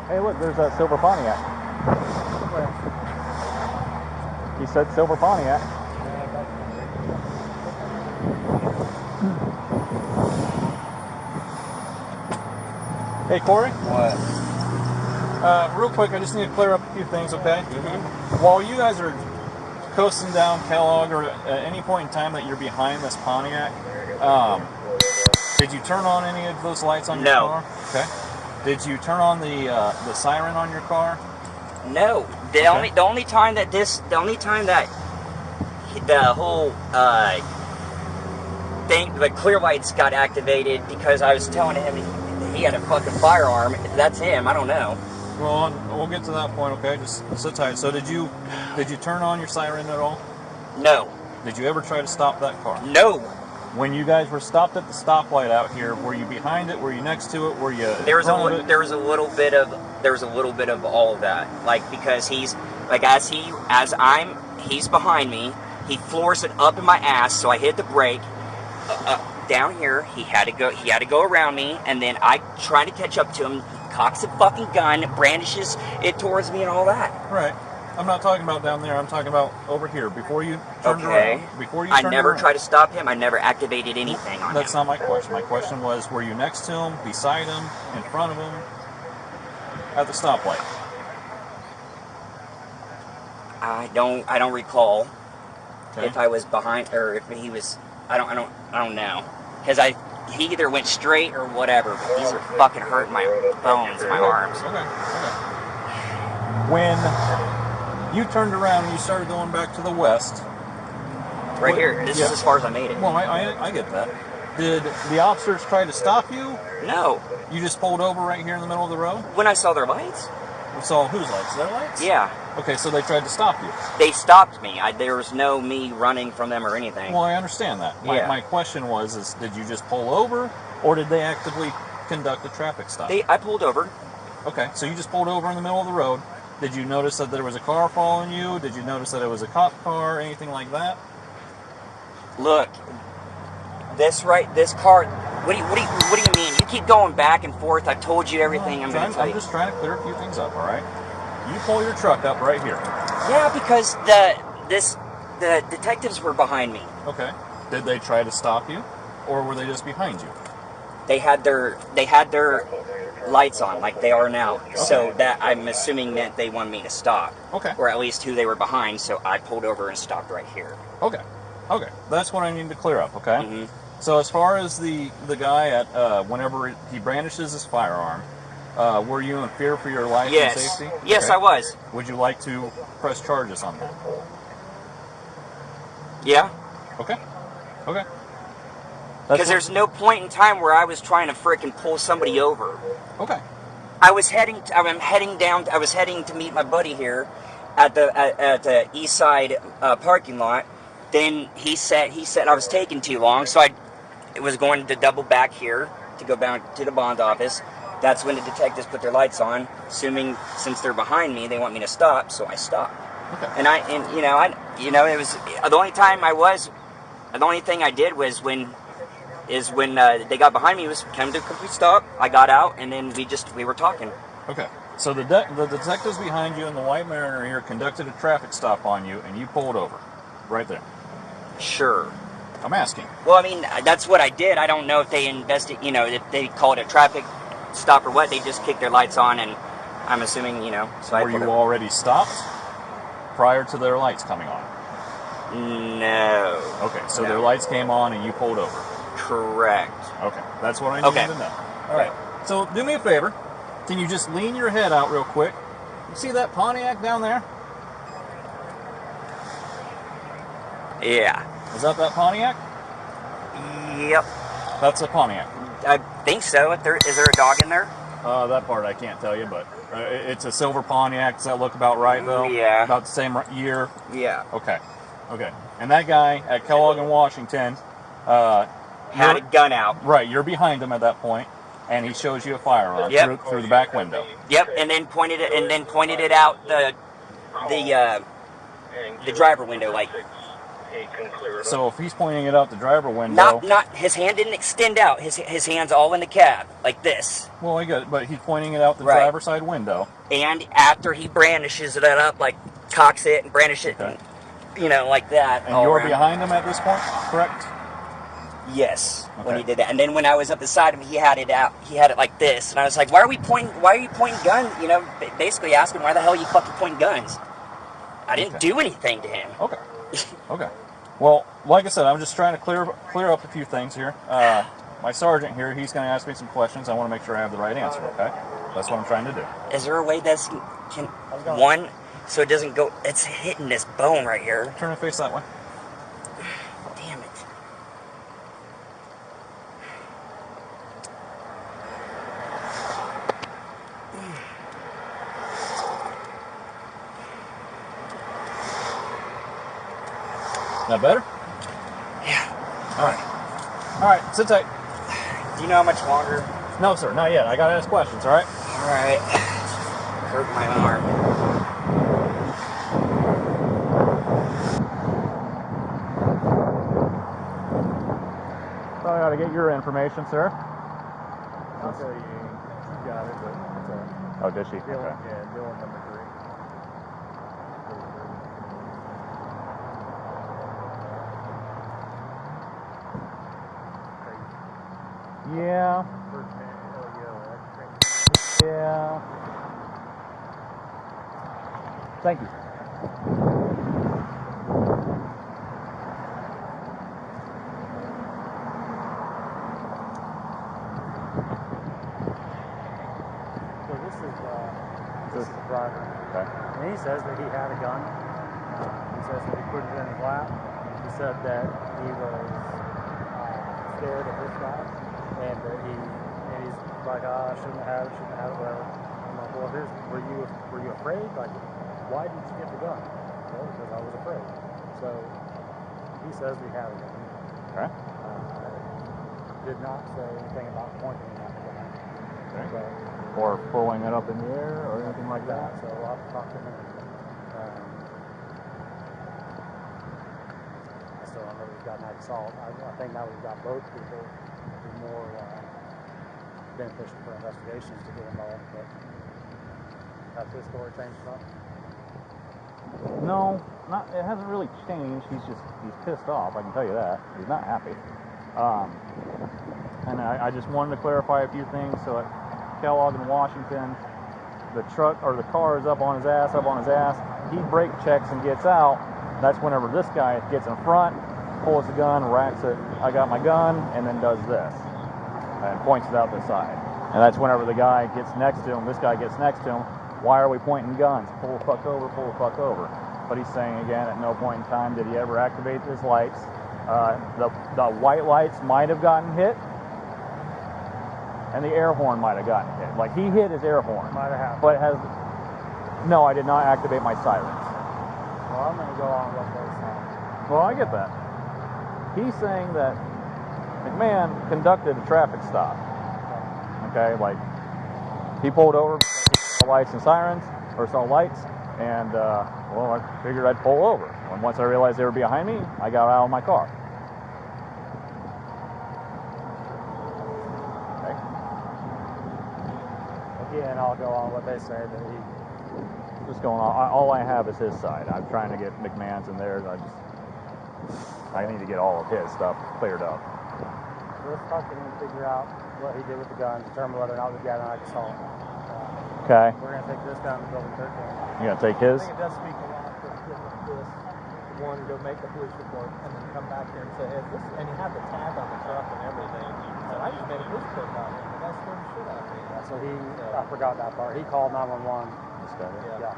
Hey, look, there's that silver Pontiac. Well, He said silver Pontiac. Hey, Kory. What? Real quick, I just need to clear up a few things, okay? While you guys are coasting down Kellogg, or at any point in time that you're behind this Pontiac, did you turn on any of those lights on your No. car? Okay. Did you turn on the siren on your car? No. The only time that the whole thing, the clear lights got activated because I was telling him he had a fucking firearm. If that's him, I don't know. Well, we'll get to that point, okay? Just sit tight. So did you turn on your siren at all? No. Did you ever try to stop that car? No. When you guys were stopped at the stoplight out here, were you behind it? Were you next to it? Were you There was in front of it? a little bit of all of that. Like, because he's like he's behind me. He floors it up in my ass, so I hit the brake. Down here, he had to go around me, and then I try to catch up to him. He cocks a fucking gun, brandishes it towards me, and all that. Right. I'm not talking about down there. I'm talking about over here. Before you turned Okay. around. Before you I turned never around. tried to stop him. I never activated anything on That's him. not my question. My question was, were you next to him, beside him, in front of him, at the stoplight? I don't recall Okay. if I was behind or if he was. I don't know, because he either went straight or whatever. But these are fucking hurting my bones in my arms. Okay. When you turned around and you started going back to the west. Right here. This is as far as I made it. Well, I get that. Did the officers try to stop you? No. You just pulled over right here in the middle of the road? When I saw their lights. You saw whose lights? Their lights? Yeah. Okay, so they tried to stop you. They stopped me. There was no me running from them or anything. Well, I understand that. My question was, did you just pull over, or did they actively conduct a traffic stop? I pulled over. Okay, so you just pulled over in the middle of the road. Did you notice that there was a car following you? Did you notice that it was a cop car, anything like that? Look, this car. What do you mean? You keep going back and forth. I told you everything. I'm going to tell I'm you. just trying to clear a few things up. All right. You pull your truck up right here. Yeah, because the detectives were behind me. Okay. Did they try to stop you, or were they just behind you? They had their lights on like they are now. Okay. So that I'm assuming meant they wanted me to stop. Okay. Or at least who they were behind. So I pulled over and stopped right here. Okay. Okay. That's what I need to clear up. Okay. Mm-hmm. So as far as the guy at whenever he brandishes his firearm, were you in fear for your life and safety? Yes, Okay. I was. Would you like to press charges on that? Yeah. Okay. Okay. Because there's no point in time where I was trying to frickin' pull somebody over. Okay. I was heading to meet my buddy here at the east side parking lot. Then he said I was taking too long, so I was going to double back here to go back to the bond office. That's when the detectives put their lights on, assuming since they're behind me, they want me to stop, so I stopped. Okay. And it was the only thing I did was when they got behind me was came to a complete stop. I got out, and then we were talking. Okay. So the detectives behind you and the white Mariner here conducted a traffic stop on you, and you pulled over, right there. Sure. I'm asking. Well, I mean, that's what I did. I don't know if they if they called it a traffic stop or what. They just kicked their lights on, and I'm assuming, so Were you already stopped prior to their lights coming on? No. Okay, so No. their lights came on and you pulled over. Correct. Okay, that's what I needed to know. All right, so do me a favor. Can you just lean your head out real quick? You see that Pontiac down there? Yeah. Is that Pontiac? Yep. That's a Pontiac. I think so. Is there a dog in there? That part I can't tell you, but it's a silver Pontiac. Does that look about right, though? Yeah. About the same year? Yeah. Okay. Okay. And that guy at Kellogg in Washington Had a gun out. Right, you're behind him at that point, and he shows you a firearm through the back window. Yep, and then pointed it out the driver window, like. So if he's pointing it out the driver window, Not his hand didn't extend out. His hand's all in the cab, like this. well, I get it, but he's pointing it out the Right. driver's side window. And after he brandishes it up, like cocks it and brandishes it, Okay. and, like that. And all you're around. behind him at this point, correct? Yes, when Okay. he did that. And then when I was up beside him, he had it out. He had it like this, and I was like, "Why are you pointing guns?" You know, basically asking, "Why the hell are you fucking pointing guns?" I didn't do anything to him. Okay. Okay. Well, like I said, I'm just trying to clear up a few things here. My sergeant here, he's going to ask me some questions. I want to make sure I have the right answer, okay? That's what I'm trying to do. Is there a way that's one so it doesn't go? It's hitting this bone right here. Turn and face that way. Damn it. That better? Yeah. All right. All right, sit tight. Do you know how much longer? No, sir, not yet. I got to ask questions, all right? All right. Hurt my arm. So I got to get your information, sir. Also, you got it, but it's Oh, did she? Dylan, Okay. yeah, Dylan number 3. Yeah. First name, that's crazy. Yeah. Thank you. So this is the driver. Okay. And he says that he had a gun. He says that he put it in his lap. He said that he was scared of this guy, and that he's like, I shouldn't have had it, whatever. I'm like, well, were you afraid? Like, why did you get the gun? Well, because I was afraid. So he says we had a gun. Okay. Did not say anything about pointing at the gun. Okay. So, Or throwing it up in the air or anything like that. so I'll have to talk to him. So I know we've got an assault. I think now we've got both people. It'd be more beneficial for investigations to get involved. But has his story changed some? No, not. It hasn't really changed. He's pissed off. I can tell you that. He's not happy. And I just wanted to clarify a few things. So at Kellogg in Washington, the car is up on his ass. He brake checks and gets out. That's whenever this guy gets in front, pulls the gun, racks it. I got my gun, and then does this and points it out the side. And that's whenever the guy gets next to him. This guy gets next to him. Why are we pointing guns? Pull the fuck over, pull the fuck over. But he's saying again, at no point in time did he ever activate his lights. The white lights might have gotten hit, and the air horn might have gotten hit. Like, he hit his air horn. Might have happened. But no, I did not activate my sirens. Well, I'm going to go on what they say. Well, I get that. He's saying that McMahon conducted a traffic stop. Okay, like, he pulled over, saw lights and sirens, or saw lights, and, well, I figured I'd pull over. And once I realized they were behind me, I got out of my car. Okay. Again, I'll go on what they say that he. What's going on? All I have is his side. I'm trying to get McMahon's and theirs. I need to get all of his stuff cleared up. So let's talk to him and figure out what he did with the gun, determine whether or not we've got an assault. Okay. We're going to take this down to building 13. You gonna take his? I think it does speak a lot for this. One, go make the police report, and then come back here and say, hey, this, and he had the tag on the truck and everything. He said, I just made a police report about him. The guy scared the shit out of me. So I forgot that part. He called 911. This guy. Yeah.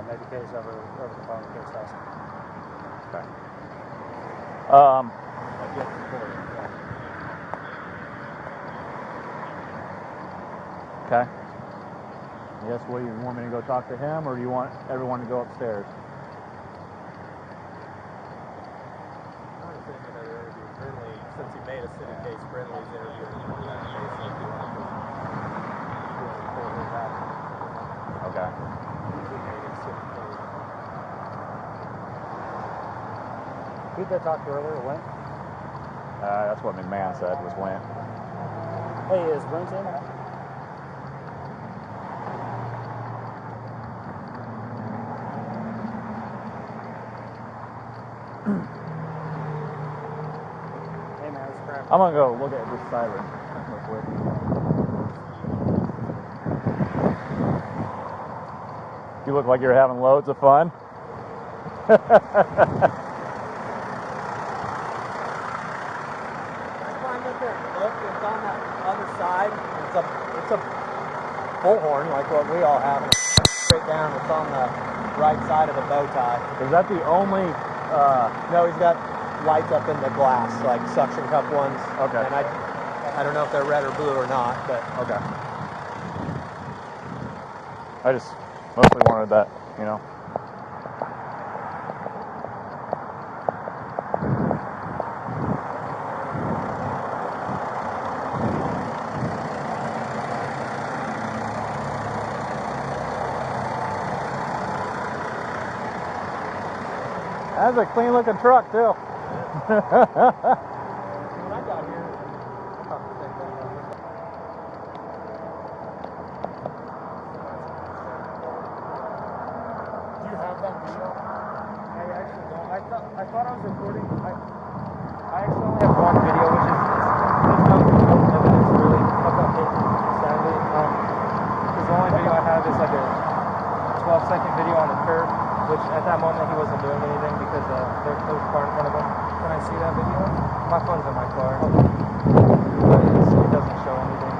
Made the case over the phone with Case Tyson. Okay. I get the report. Okay. Yes, what do you want me to go talk to him, or do you want everyone to go upstairs? Since he made a city case, Brindley's interviewing him on that case, so if you want to Okay. Who did I talk to earlier? Went? That's what McMahon said, was Went. Hey, is Brent in? Hey man, it's crap. I'm gonna go look at this siren real quick. You look like you're having loads of fun. It's on that other side. It's a bullhorn like what we all have. Straight down. It's on the right side of the bow tie. Is that the only? No, he's got lights up in the glass, like suction cup ones. Okay. And I don't know if they're red or blue or not, but Okay. I just mostly wanted that, you know. That's a clean looking truck too. when I got here, I thought the same thing. Do you have that video? I actually don't. I thought I was recording. I actually only have one video, which is there's no evidence really of that paper, sadly. Because the only video I have is like a 12-second video on the curb, which at that moment he wasn't doing anything because there was a car in front of him. Can I see that video? My phone's in my car. But it doesn't show anything.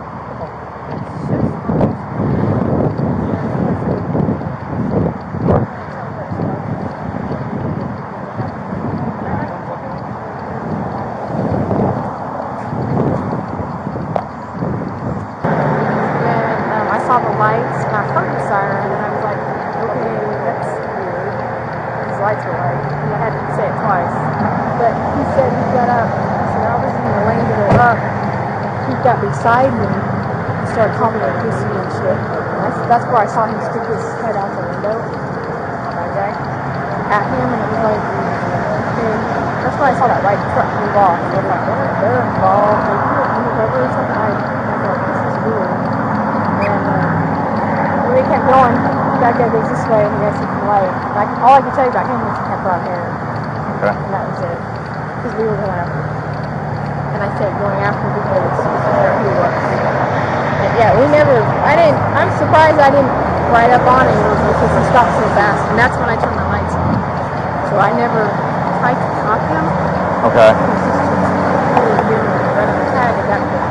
I saw the lights and I heard the siren and I was like, okay, that's weird. These lights were like, and I had to say it twice. But he said he got up. He said I was in the lane to go up. He got beside me and started calling me pussy and shit. And that's where I saw him stick his head out the window. Okay. At him and it was like, okay. That's when I saw that white truck move off. And I'm like, they're involved. Like, you don't move over or something. I thought, this is weird. And we kept going. That guy goes this way and the guy sits in the light. Like, all I could tell you about him was he had brown hair. Okay. And that was it. Because we were going after him. And I said going after him because this is where he was. And yeah, we never, I'm surprised I didn't ride up on him because he stopped so fast. And that's when I turned my lights on. So I never tried to stop him. Okay. He was just totally giving me a run of the tag at that point.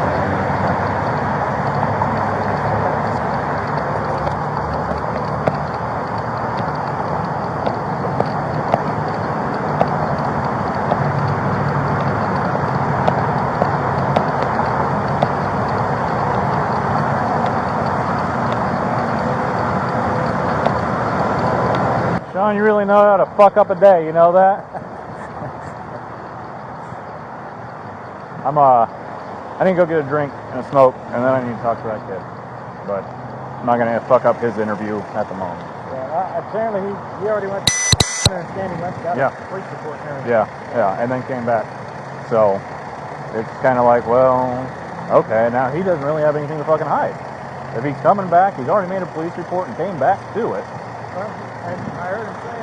Sean, you really know how to fuck up a day, you know that? I need to go get a drink and a smoke, and then I need to talk to that kid. But I'm not gonna fuck up his interview at the moment. Yeah, apparently he already went. I understand he went got Yeah. a police report and everything. Yeah, and then came back. So it's kind of like, well, okay, now he doesn't really have anything to fucking hide. If he's coming back, he's already made a police report and came back to it. Well, and I heard him say,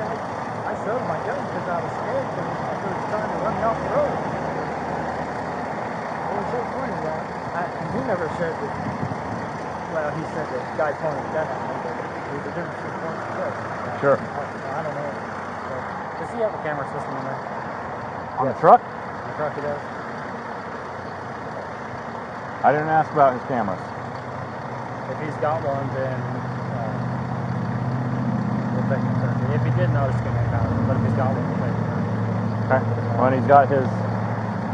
I showed my gun because I was scared because he was trying to run me off the road. It was so funny, that he never said that. Well, he said the guy pointed a gun at me, but there's a difference between pointing and shots. Sure. I don't know. So, does he have a camera system in there? On the truck? In the truck he does? I didn't ask about his cameras. If he's got one, then we'll take it. If he didn't, I was going to make out of it. But if he's got one, we'll take it. Okay. Well, and he's got his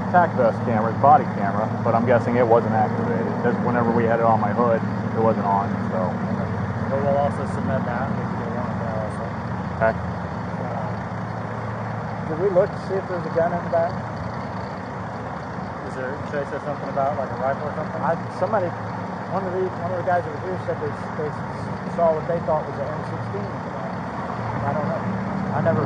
tack vest camera, his body camera, but I'm guessing it wasn't activated because whenever we had it on my hood, it it wasn't on, so. So we'll also submit that. We can get a warrant for that also. Okay. Did we look to see if there's a gun in the back? Should I say something about like a rifle or something? One of the guys over here said they saw what they thought was an M16. I don't know. I never.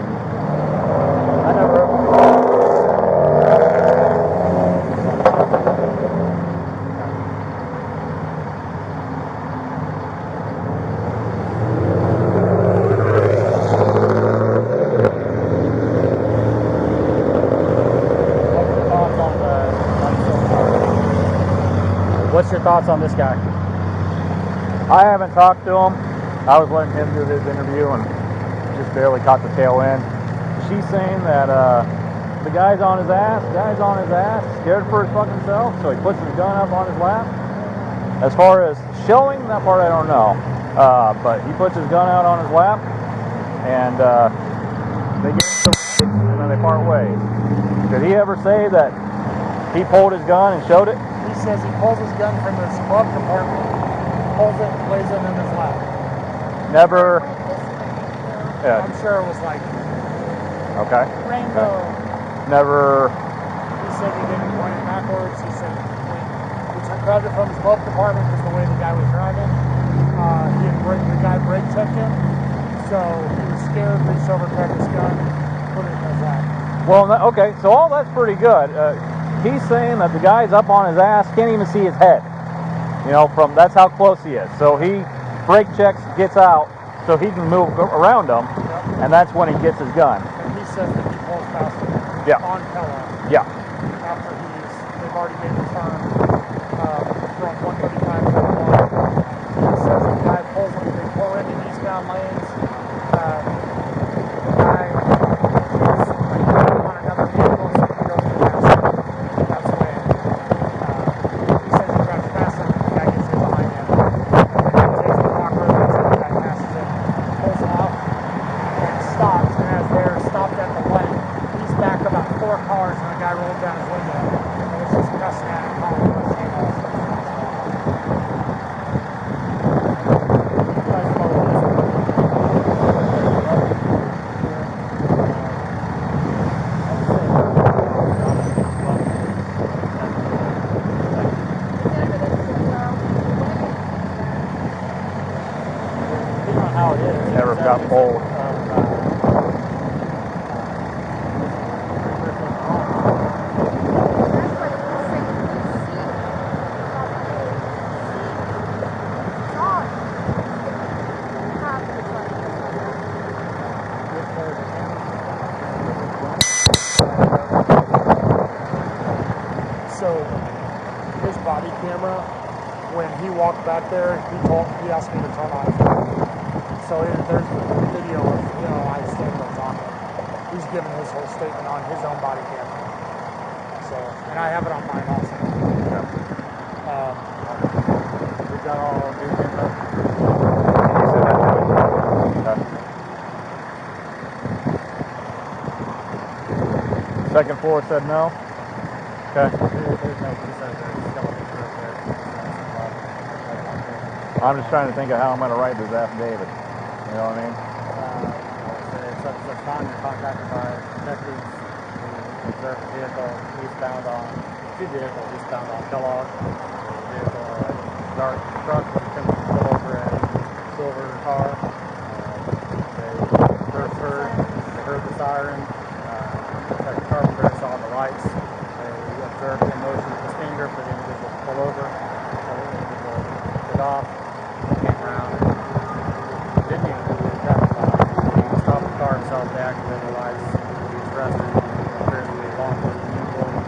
What's your thoughts on this guy? I haven't talked to him. I was letting him do his interview and just barely caught the tail end. She's saying that the guy's on his ass, scared for his fucking self, so he puts his gun up on his lap. As far as showing, that part I don't know. But he puts his gun out on his lap, and they get some, and then they part ways. Did he ever say that he pulled his gun and showed it? He says he pulls his gun from his glove compartment, pulls it, and plays it in his lap. Never. Yeah. I'm sure it was like Okay. rainbow. Okay. Never. He said he didn't point it backwards. He said he grabbed it from his glove compartment because the way the guy was driving. The guy brake checked him, so he was scared, reached over, grabbed his gun, put it in his lap. Well, okay, so all that's pretty good. He's saying that the guy's up on his ass, can't even see his head. You know, that's how close he is. So he brake checks, gets out, so he can move around him, and that's when he gets his gun. And he says that he pulls past him on Kellogg. Yeah. After they've already made the turn from 135 to 1. He says the guy pulls him, they pull into eastbound lanes. The guy is on another vehicle, so he goes past him. That's when he says he drives past him, and the guy gets in behind him. And then he takes the rock road, and the guy passes him, pulls him off, and stops. And as they're stopped at the light, he's back about 4 cars, and the guy rolls down his window. And it's just cussing at him, calling him a shame. Never got pulled. So his body camera, when he walked back there, he asked me to turn on his phone. So there's a video of, I stand there talking. He's giving his whole statement on his own body camera. So, and I have it on mine also. We got all our new camera. Second floor said no. Okay. There's no consent there. He's got one right there. I'm just trying to think of how I'm going to write this affidavit. You know what I mean? It's a time you're contacted by deputies who observe a vehicle eastbound on, 2 vehicles eastbound on Kellogg. The vehicle, dark truck that attempted to pull over a silver car. They first heard the siren. Detective Carpenter saw the lights. They observed the motion of his finger for the individual to pull over. The individual took off, came around, and didn't even do the traffic stop. He stopped the car himself, they activated the lights. He was arrested. Appeared to be law enforcement employee.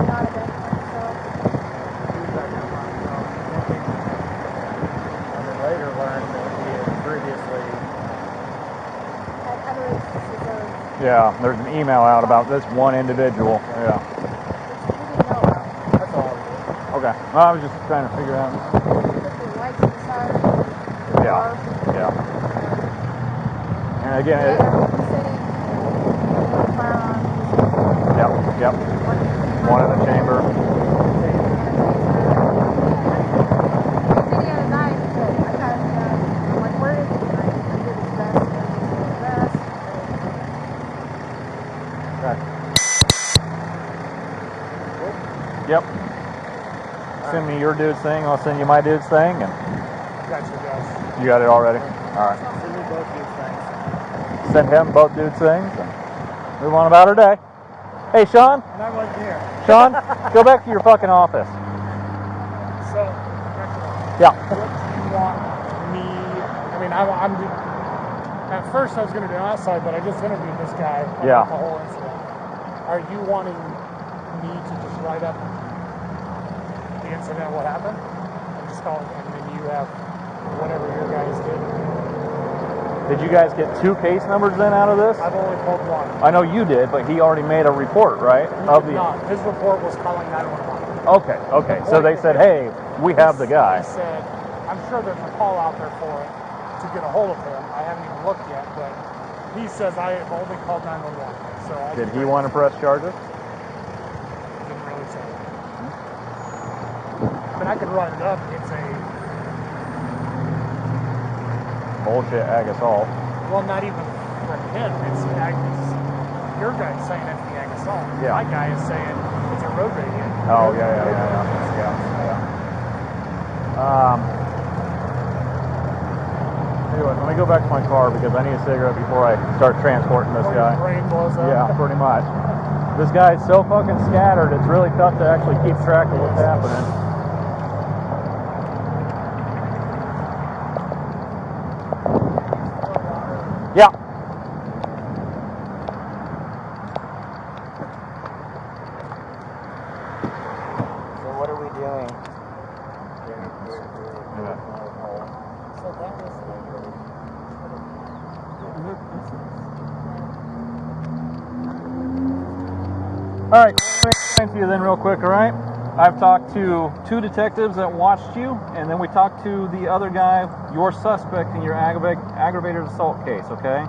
Not identifying himself. He was identifying himself. And then later learned that he had previously Had other instances of Yeah, there's an email out about this one individual. Yeah. which we didn't know about. that's all he did. Okay. Well, I was just trying to figure out. Put the lights in the siren. The Yeah. car. Yeah. And again, Yeah, he said he had a firearm. yep. One in the chamber. He said he had a send me your dude's thing, I'll send you my dude's thing, and Got you guys. you got it already? All right. Send me both these things. Send him both dudes' things, and move on about our day. Hey, Sean. And I wasn't here. Sean, go back to your fucking office. So, Yeah. what do you want me? I mean, I'm at first I was going to do outside, but I just interviewed this guy about Yeah. the whole incident. Are you wanting me to just write up the incident, what happened, and just call it, and then you have whatever your guys did? Did you guys get 2 case numbers then out of this? I've only pulled one. I know you did, but he already made a report, right? He did not. His report was calling 911. Okay. So they said, hey, we have the guy. He said, I'm sure there's a call out there for it to get a hold of him. I haven't even looked yet, but he says I have only called 911. So Did he want to press charges? Didn't really say. I mean, I could write it up. It's a Bullshit ag assault. well, not even from him. It's your guy saying it's the ag assault. Yeah. My guy is saying it's a road rage. Oh, yeah. Anyway, let me go back to my car because I need a cigarette before I start transporting this guy. Your brain blows up. Yeah, pretty much. This guy's so fucking scattered, it's really tough to actually keep track of what's happening. Yeah. So what are we doing? So that was All right, let me explain to you then real quick, all right? I've talked to 2 detectives that watched you, and then we talked to the other guy, your suspect in your aggravated assault case, okay?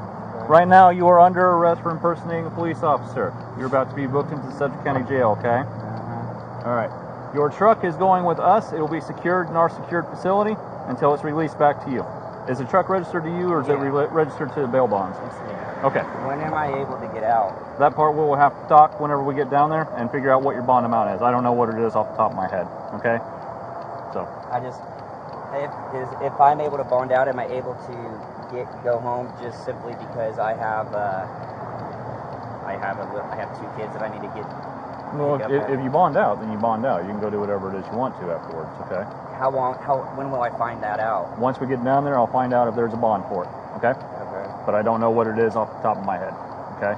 Right now, you are under arrest for impersonating a police officer. You're about to be booked into Sedgwick County Jail, okay? All right. Your truck is going with us. It will be secured in our secured facility until it's released back to you. Is the truck registered to you, or is it registered to the bail bonds? Okay. When am I able to get out? That part we'll have to talk whenever we get down there and figure out what your bond amount is. I don't know what it is off the top of my head. Okay? So. If I'm able to bond out, am I able to go home just simply because I have 2 kids that I need to get. Well, if you bond out, then you bond out. You can go do whatever it is you want to afterwards. Okay? When will I find that out? Once we get down there, I'll find out if there's a bond for it. Okay? Okay. But I don't know what it is off the top of my head. Okay?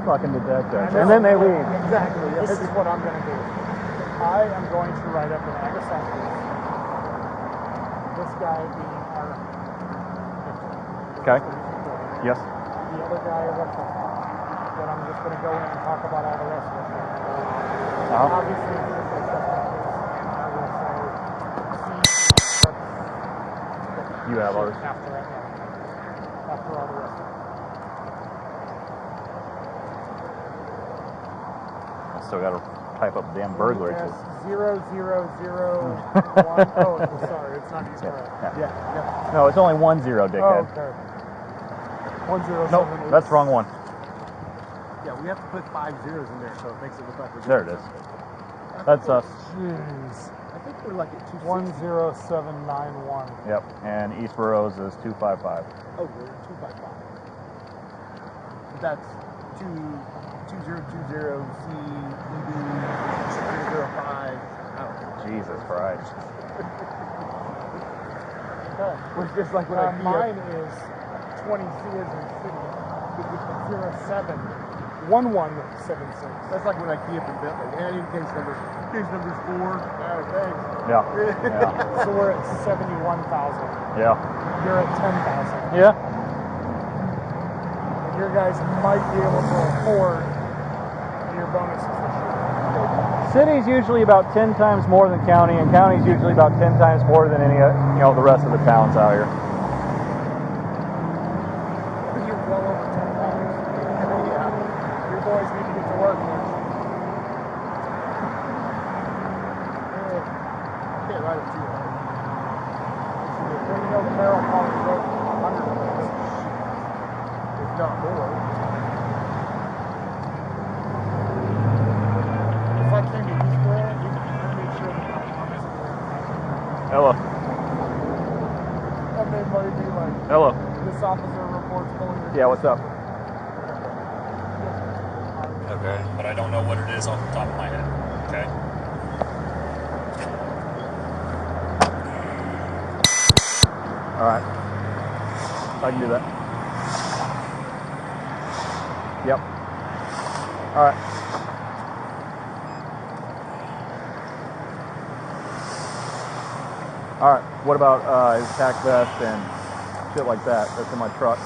Fucking detectives. And then they leave. Exactly. This is what I'm going to do. I am going to write up an ag assault case. This guy being our victim. Okay. Yes. The other guy is our suspect. Then I'm just going to go in and talk about all the rest of it. Obviously, this is a suspect case, and I will say, You have ours. after all the rest of it. Still got to type up damn burglary too. 0001. Oh, sorry, it's not easy. Yeah. No, it's only 10, dickhead. Oh, okay. 1078. Nope, that's the wrong one. Yeah, we have to put 5 zeros in there so it makes it look like we're There it is. That's us. Jeez. I think we're like at 10791. Yep. And East Burrows is 255. Oh, we're at 255. That's 2020C-005. Jesus Christ. Okay. Which just like when Mine is 20C as in city. 07 is 1176. That's like when I key up in Bentley. And I need case number's 4. Thanks. Yeah. Yeah. So we're at 71,000. Yeah. You're at 10,000. Yeah. And your guys might be able to afford your bonuses this year. City's usually about 10 times more than county, and county's usually about 10 times more than any, the rest of the towns out here. You're well over 10 times. Yeah. Your boys need to get to work, man. I can't write it too hard. Then you know the barrel probably wrote 100 of those. If not more. If I came to East Grand, you could make sure that my promise is there. Hello. And they might be like, Hello. this officer reports pulling your... Yeah, what's up? Okay. But I don't know what it is off the top of my head. Okay. All right. I can do that. Yep. All right. All right. What about his tack vest and shit like that? That's in my truck.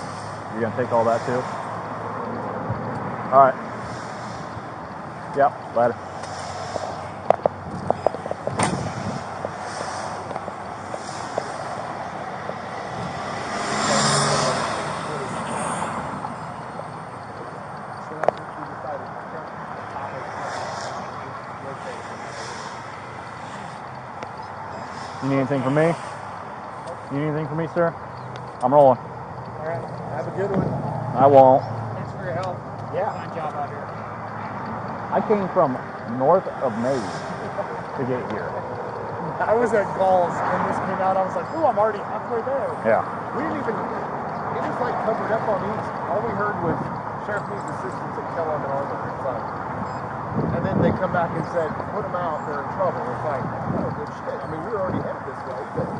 You're gonna take all that too? All right. Yep. Later. You need anything from me? You need anything from me, sir? I'm rolling. All right. Have a good one. I won't. Thanks for your help. Yeah. Fine job out here. I came from north of Maine to get here. I was at Gulls when this came out. I was like, ooh, I'm already halfway there. Yeah. We didn't even, it was like covered up on east. All we heard was Sheriff needs assistance at Kellogg and Armour. It's like, and then they come back and said, put them out, they're in trouble. It's like, oh, good shit. I mean, we were already headed this way. But...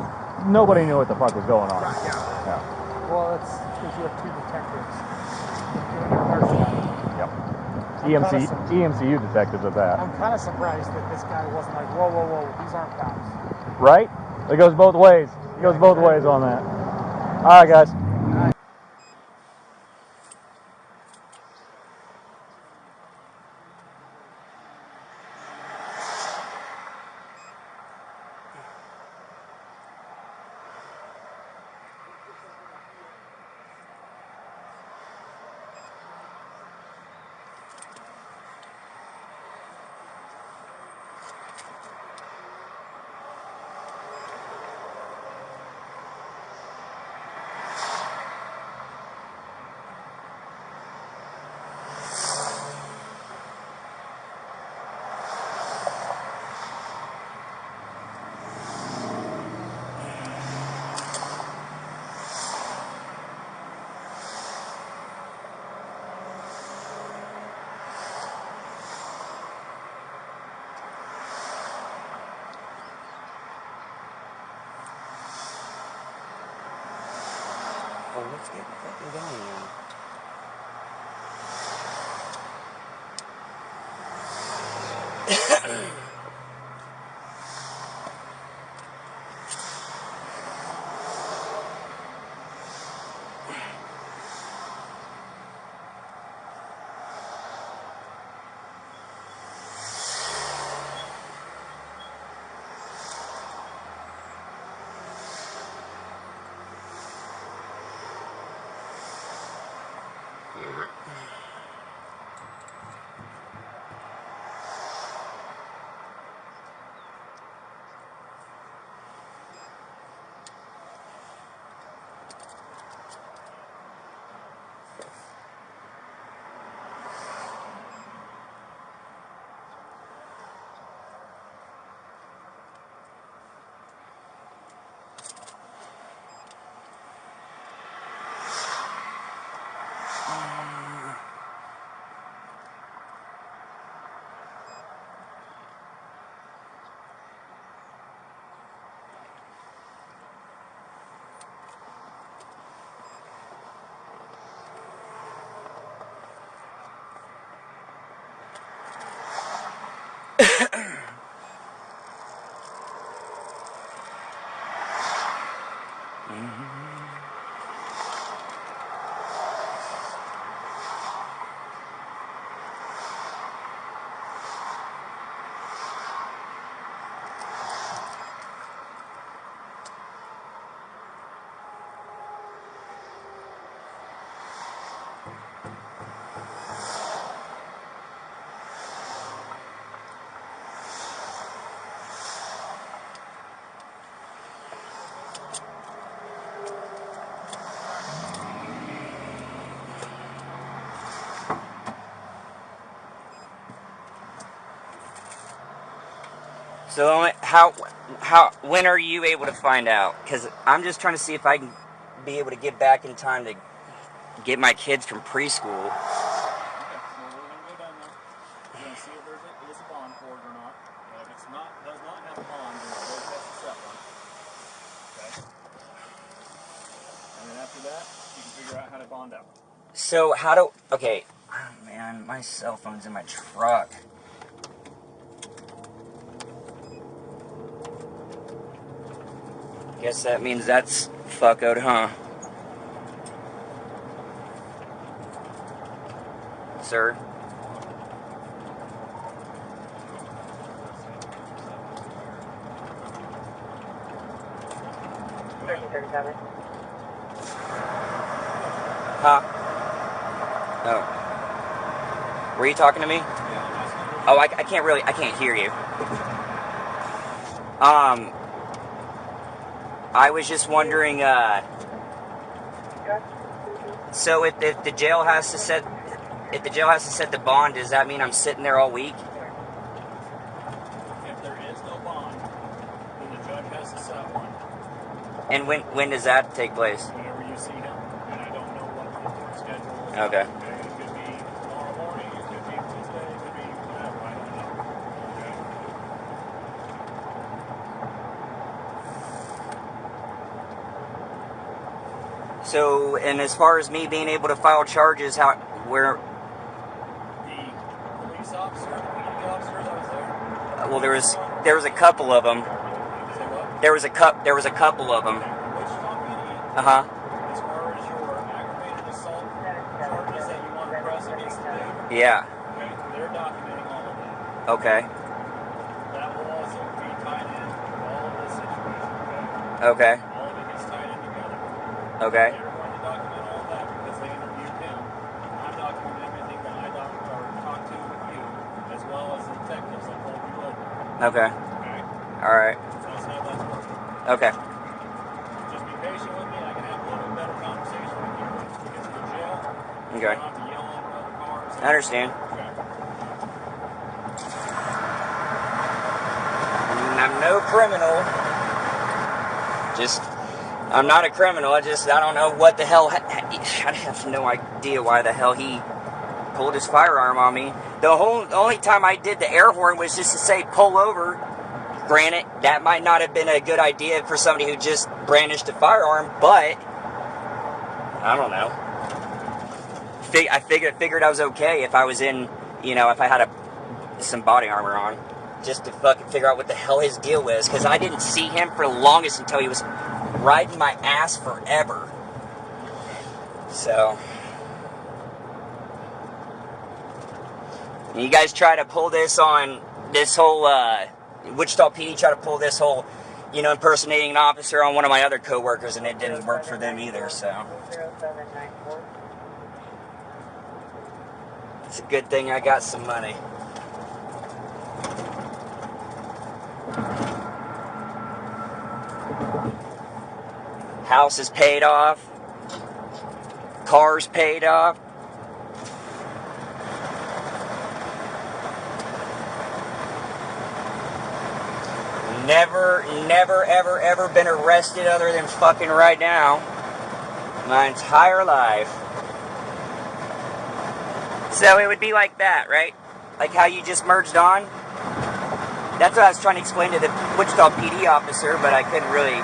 Nobody knew what the fuck was going on. Right, yeah. Well, it's because you have two detectives doing your hard stuff. Yep. I'm kinda EMCU detectives at that. I'm kind of surprised that this guy wasn't like, whoa, whoa, whoa, these aren't cops. Right? It goes both ways. It goes both ways on that. All right, guys. Oh, let's get fucking going now. So when are you able to find out? Because I'm just trying to see if I can be able to get back in time to get my kids from preschool. Okay, so we're going to go down there. We're going to see if there is a bond for it or not. If it's not, does not have a bond, then we'll go test the set one. Okay. And then after that, you can figure out how to bond out. So how do? Okay, oh, man, my cell phone's in my truck. Guess that means that's fuckoed, huh? Sir? Huh? Oh. Were you talking to me? Oh, I can't hear you. I was just wondering, so if the jail has to set the bond, does that mean I'm sitting there all week? If there is no bond, then the judge has to set one. And when does that take place? Whenever you see him, and I don't know what the court schedule is. Okay. It could be tomorrow morning, it could be Tuesday, it could be whatever, I don't know. Okay. So, and as far as me being able to file charges, where? The police officer, the PD officer that was there. Well, there was a couple of them. Say what? There was a couple of them. Wichita PD. Uh huh. As far as your aggravated assault charges that you want to press against the dude, Yeah. okay, they're documenting all of that. Okay. That will also be tied in with all of this situation, okay? Okay. All of it gets tied in together. Okay. They're going to document all of that because they interviewed him. I'm documenting everything that I talked to with you, as well as the detectives that pulled you over. Okay. Okay? All right. So that's how that's working. Okay. Just be patient with me. I can have a little bit better conversation with you once we get to the jail. Okay. You don't have to yell over other cars. I understand. Okay. I'm no criminal. I'm not a criminal. I don't know what the hell. I have no idea why the hell he pulled his firearm on me. The only time I did the air horn was just to say pull over. Granted, that might not have been a good idea for somebody who just brandished a firearm, but I don't know. I figured I was okay if I was in, if I had some body armor on, just to fucking figure out what the hell his deal was, because I didn't see him for the longest until he was riding my ass forever. So, you guys try to pull this on this whole, Wichita PD try to pull this whole, impersonating an officer on one of my other coworkers, and it didn't work for them either, so. 0794. It's a good thing I got some money. House is paid off. Car's paid off. Never, ever been arrested other than fucking right now. My entire life. So it would be like that, right? Like how you just merged on? That's what I was trying to explain to the Wichita PD officer, but I couldn't really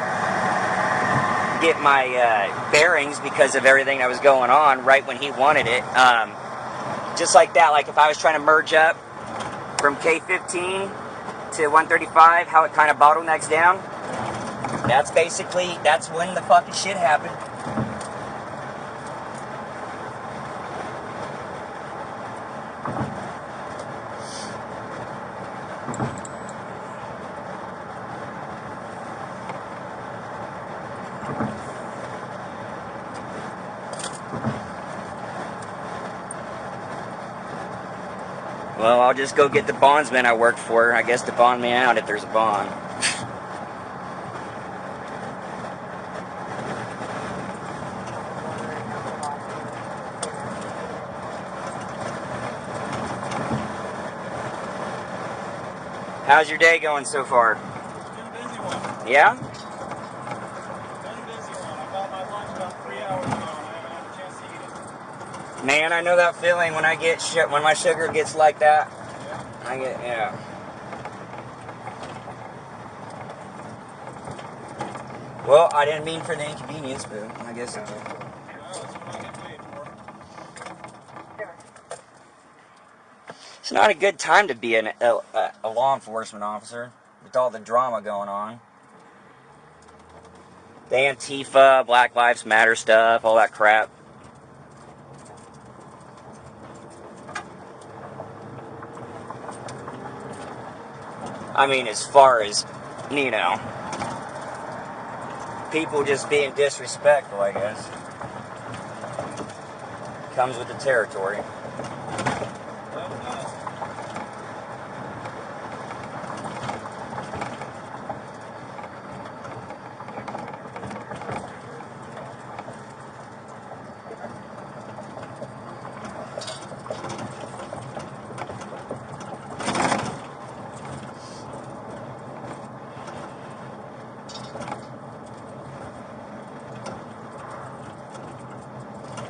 get my bearings because of everything that was going on right when he wanted it. Just like that, like if I was trying to merge up from K15 to 135, how it kind of bottlenecks down. That's basically, that's when the fucking shit happened. Well, I'll just go get the bondsman I work for. I guess the bond me out if there's a bond. How's your day going so far? It's been a busy one. Yeah? Been a busy one. I got my lunch about 3 hours ago and I haven't had a chance to eat it. Man, I know that feeling when I get shit, when my sugar gets like that. Yeah. I get, yeah. Well, I didn't mean for the inconvenience, but I guess it's... Well, that's what I get paid for. It's not a good time to be a law enforcement officer with all the drama going on. The Antifa, Black Lives Matter stuff, all that crap. I mean, as far as, you know, people just being disrespectful, I guess. Comes with the territory.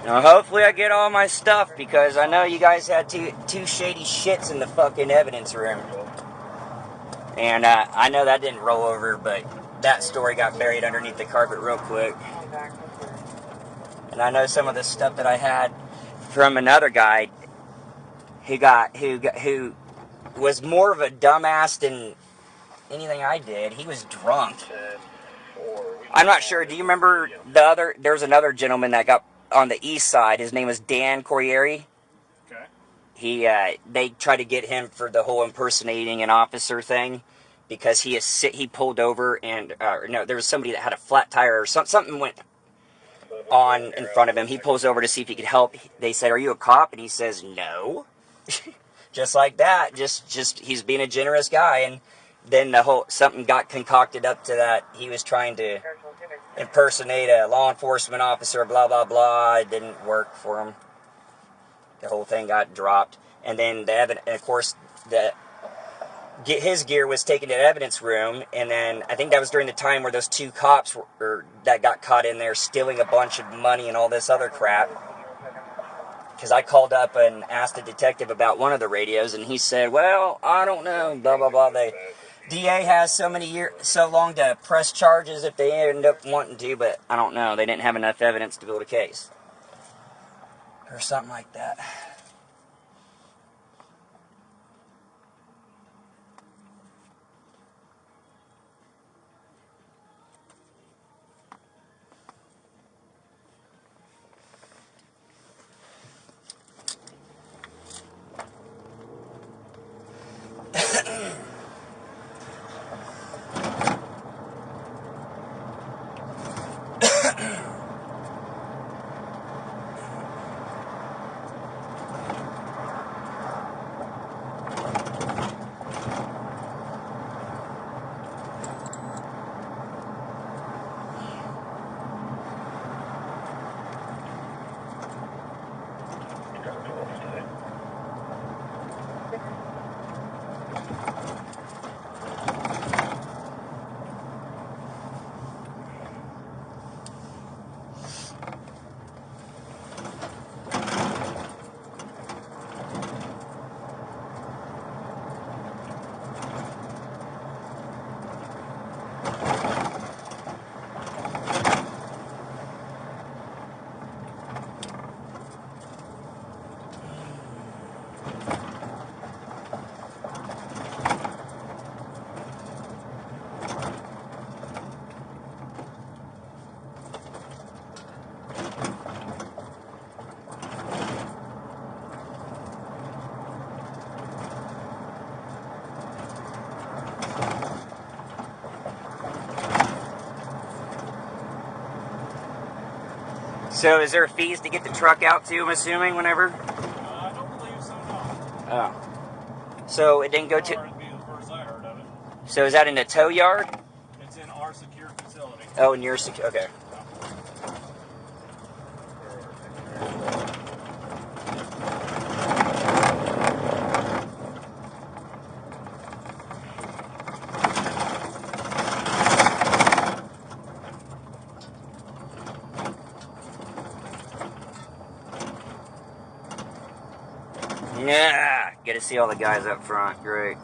Now, hopefully I get all my stuff, because I know you guys had two shady shits in the fucking evidence room. And I know that didn't roll over, but that story got buried underneath the carpet real quick. And I know some of the stuff that I had from another guy who was more of a dumbass than anything I did. He was drunk. I'm not sure. Do you remember there's another gentleman that got on the east side. His name was Dan Corrieri. Okay. They tried to get him for the whole impersonating an officer thing, because he pulled over and no, there was somebody that had a flat tire or something went on in front of him. He pulls over to see if he could help. They said, "Are you a cop?" And he says, "No." Just like that. Just he's being a generous guy. And then something got concocted up to that. He was trying to impersonate a law enforcement officer, blah, blah, blah. It didn't work for him. The whole thing got dropped. And then the evidence, and of course, his gear was taken to the evidence room. And then I think that was during the time where those two cops that got caught in there stealing a bunch of money and all this other crap. Because I called up and asked the detective about one of the radios, and he said, "Well, I don't know, blah, blah, blah. The DA has so long to press charges if they end up wanting to, but I don't know. They didn't have enough evidence to build a case." Or something like that. So is there fees to get the truck out too, I'm assuming, whenever? I don't believe so, no. Oh. So it didn't go to... Would be the first I heard of it. So is that in a tow yard? It's in our secure facility. Oh, in your secure... Okay. Yeah, get to see all the guys up front. Great.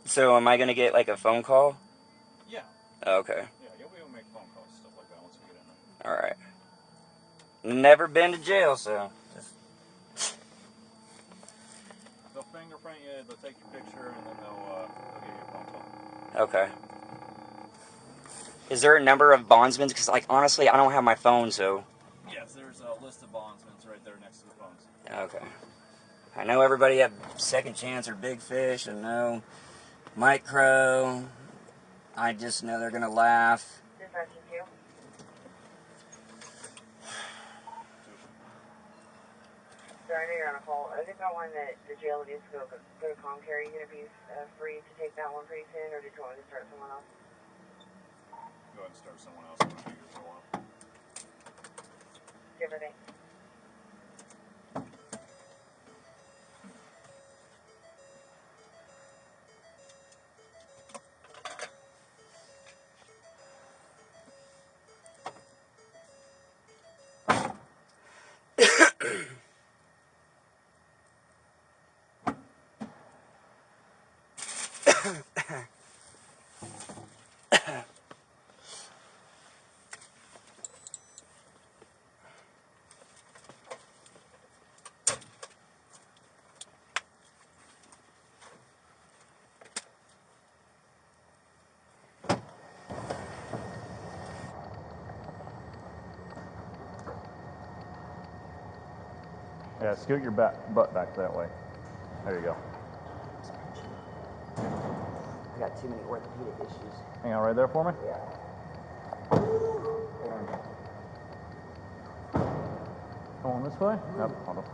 So am I going to get like a phone call? Yeah. Oh, okay. Yeah, you'll be able to make phone calls, stuff like that once we get in there. Alright. Never been to jail, so... They'll fingerprint you, they'll take your picture, and then they'll give you a phone call. Okay. Is there a number of bondsmen? Because, like, honestly, I don't have my phone, so... Yes, there's a list of bondsmen right there next to the phones. Okay. I know everybody have Second Chance or Big Fish, and no Micro. I just know they're gonna laugh. Sorry, I know you're on a call. I think that one that the jail needs to go to Comcare. Are you going to be free to take that one pretty soon, or did you want me to start someone else? Go ahead and start someone else. I'm going to be here for a while. Give or take. Yeah, scoot your butt back that way. There you go. I got too many orthopedic issues. Hang on right there for me. Yeah. Come on this way. Yep, hold on.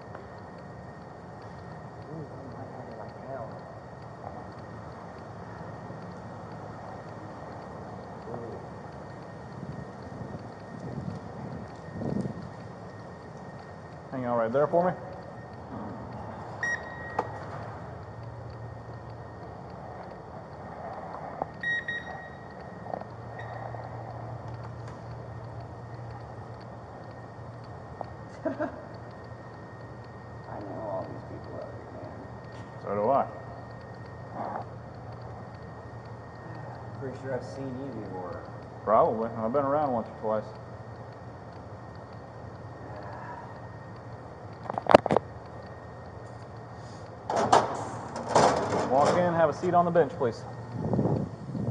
Hang on right there for me. I know all these people out here, man. So do I. Pretty sure I've seen you before. Probably. I've been around once or twice. Walk in, have a seat on the bench, please.